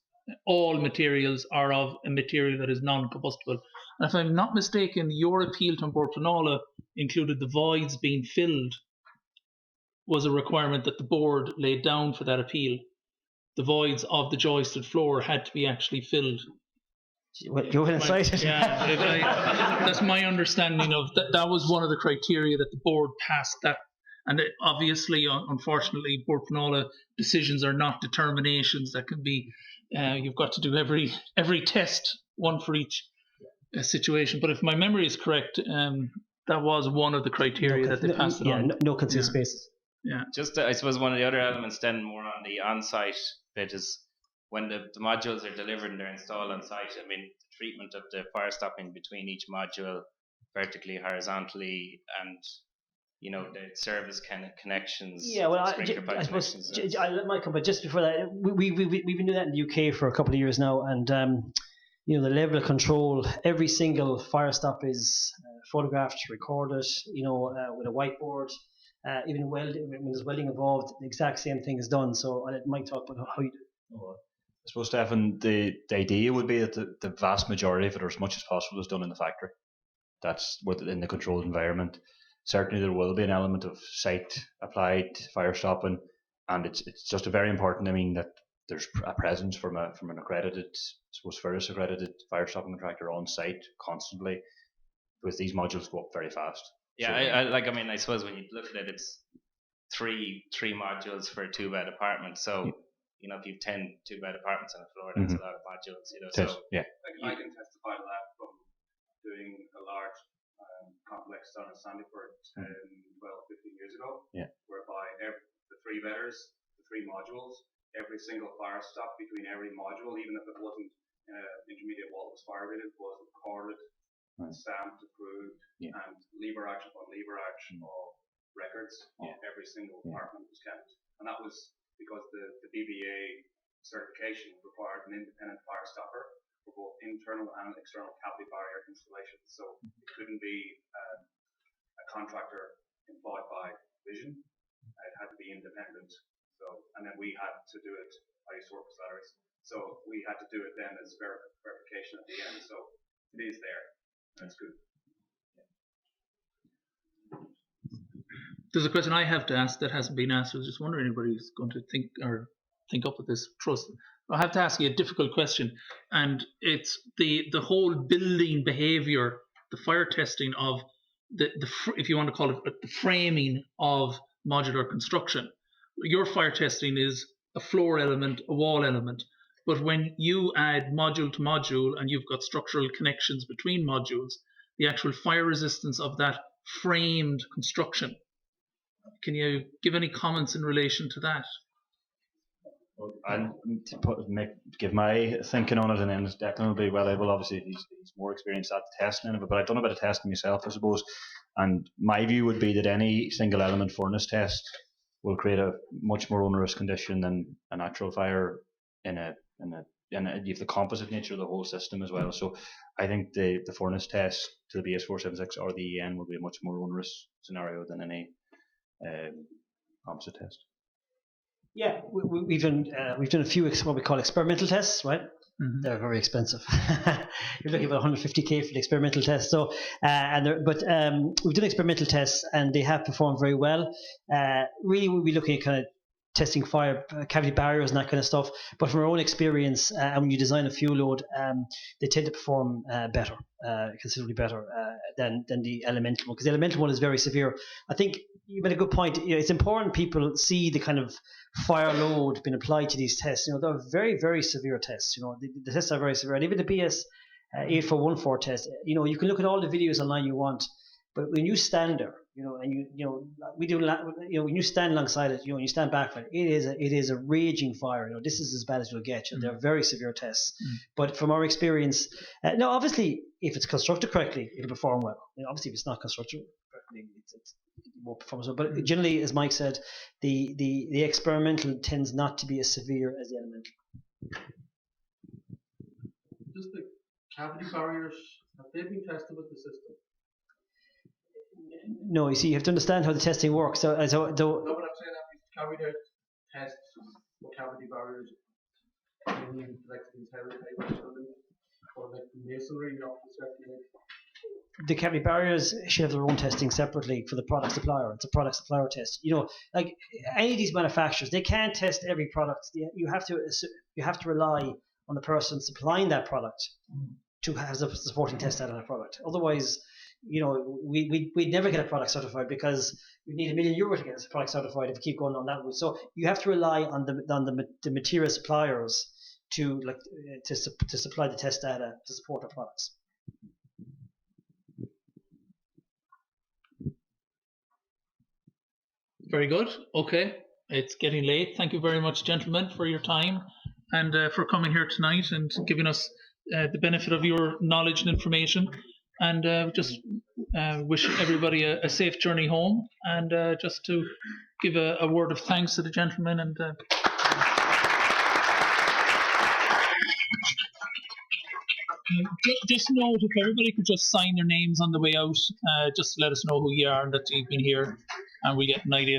all materials are of a material that is non-combustible. And if I'm not mistaken, your appeal to Board Pleanála included the voids being filled was a requirement that the board laid down for that appeal. The voids of the joisted floor had to be actually filled. You're excited. Yeah, that's my understanding of that. That was one of the criteria that the board passed that. And obviously, unfortunately, Board Pleanála decisions are not determinations that can be. You've got to do every test, one for each situation. But if my memory is correct, that was one of the criteria that they passed it on. No concealed spaces. Yeah. Just I suppose one of the other elements then more on the on-site bit is when the modules are delivered and they're installed on site. I mean, the treatment of the fire stopping between each module, vertically, horizontally, and the service kind of connections. Yeah, well, I suppose Michael, but just before that, we've been doing that in the UK for a couple of years now, and the level of control, every single fire stop is photographed, recorded, with a whiteboard. Even when there's welding involved, the exact same thing is done. So I'll let Mike talk about how you do. I suppose, Stefan, the idea would be that the vast majority of it, or as much as possible, is done in the factory. That's within the controlled environment. Certainly there will be an element of site applied fire stopping, and it's just very important. I mean, that there's a presence from an accredited, I suppose, Ferris accredited fire stopping contractor on site constantly, because these modules go up very fast. Yeah, so, I suppose when you look at it, it's three modules for a 2-bed apartment. So, if you've 10 2-bed apartments on the floor, that's a lot of modules. So yeah. I can testify to that from doing a large complex down in Sandyford 12, 15 years ago. Yeah. Whereby the 3-bedders, the 3 modules, every single fire stop between every module, even if it wasn't intermediate wall was fire rated, was recorded, stamped, approved, and lever action upon lever action of records of every single apartment was kept. And that was because the BBA certification required an independent fire stopper for both internal and external cavity barrier installations. So it couldn't be a contractor employed by Vision. It had to be independent. So, and then we had to do it. I used to work with salaries. So we had to do it then as verification at the end. So it is there. That's good. There's a question I have to ask that hasn't been asked. I was just wondering if anybody's going to think up with this. Trust. I have to ask you a difficult question, and it's the whole building behaviour, the fire testing of the if you want to call it the framing of modular construction. Your fire testing is a floor element, a wall element, but when you add module to module and you've got structural connections between modules, the actual fire resistance of that framed construction. Can you give any comments in relation to that? I'll give my thinking on it, and then Declan will be well able. Obviously, he's more experienced at testing it, but I've done a bit of testing myself, I suppose. And my view would be that any single element furnace test will create a much more onerous condition than an actual fire and you have the composite nature of the whole system as well. So I think the furnace test to the BS 476 or the EN will be a much more onerous scenario than any composite test. Yeah, we've done a few what we call experimental tests, right? Mm-hmm. They're very expensive. You're looking at about 150k for the experimental test. So, we've done experimental tests and they have performed very well. Really, we'll be looking at kind of testing fire cavity barriers and that kind of stuff. But from our own experience, and when you design a fuel load, they tend to perform better, considerably better than the elemental one, because the elemental one is very severe. I think you made a good point. It's important people see the kind of fire load being applied to these tests. They're very, very severe tests. The tests are very severe. And even the BS 8414 test, you can look at all the videos online you want, but when you stand there, and when you stand alongside it, you stand back from it, it is a raging fire. This is as bad as you'll get. They're very severe tests. But from our experience, now obviously, if it's constructed correctly, it'll perform well. Obviously, if it's not constructed correctly, it won't perform as well. But generally, as Mike said, the experimental tends not to be as severe as the elemental. Just the cavity barriers, have they been tested with the system? No, you see, you have to understand how the testing works. No, but I'm saying that we've carried out tests for cavity barriers in like these heritage or like masonry of the certain. The cavity barriers should have their own testing separately for the product supplier. It's a product supplier test. Like any of these manufacturers, they can't test every product. You have to rely on the person supplying that product to have a supporting test out of that product. Otherwise, we'd never get a product certified, because we need €1 million to get a product certified if we keep going on that route. So you have to rely on the material suppliers to supply the test data to support our products. Very good. Okay, it's getting late. Thank you very much, gentlemen, for your time and for coming here tonight and giving us the benefit of your knowledge and information. And just wish everybody a safe journey home. And just to give a word of thanks to the gentlemen. And just note, if everybody could just sign their names on the way out, just to let us know who you are and that you've been here, and we get an idea.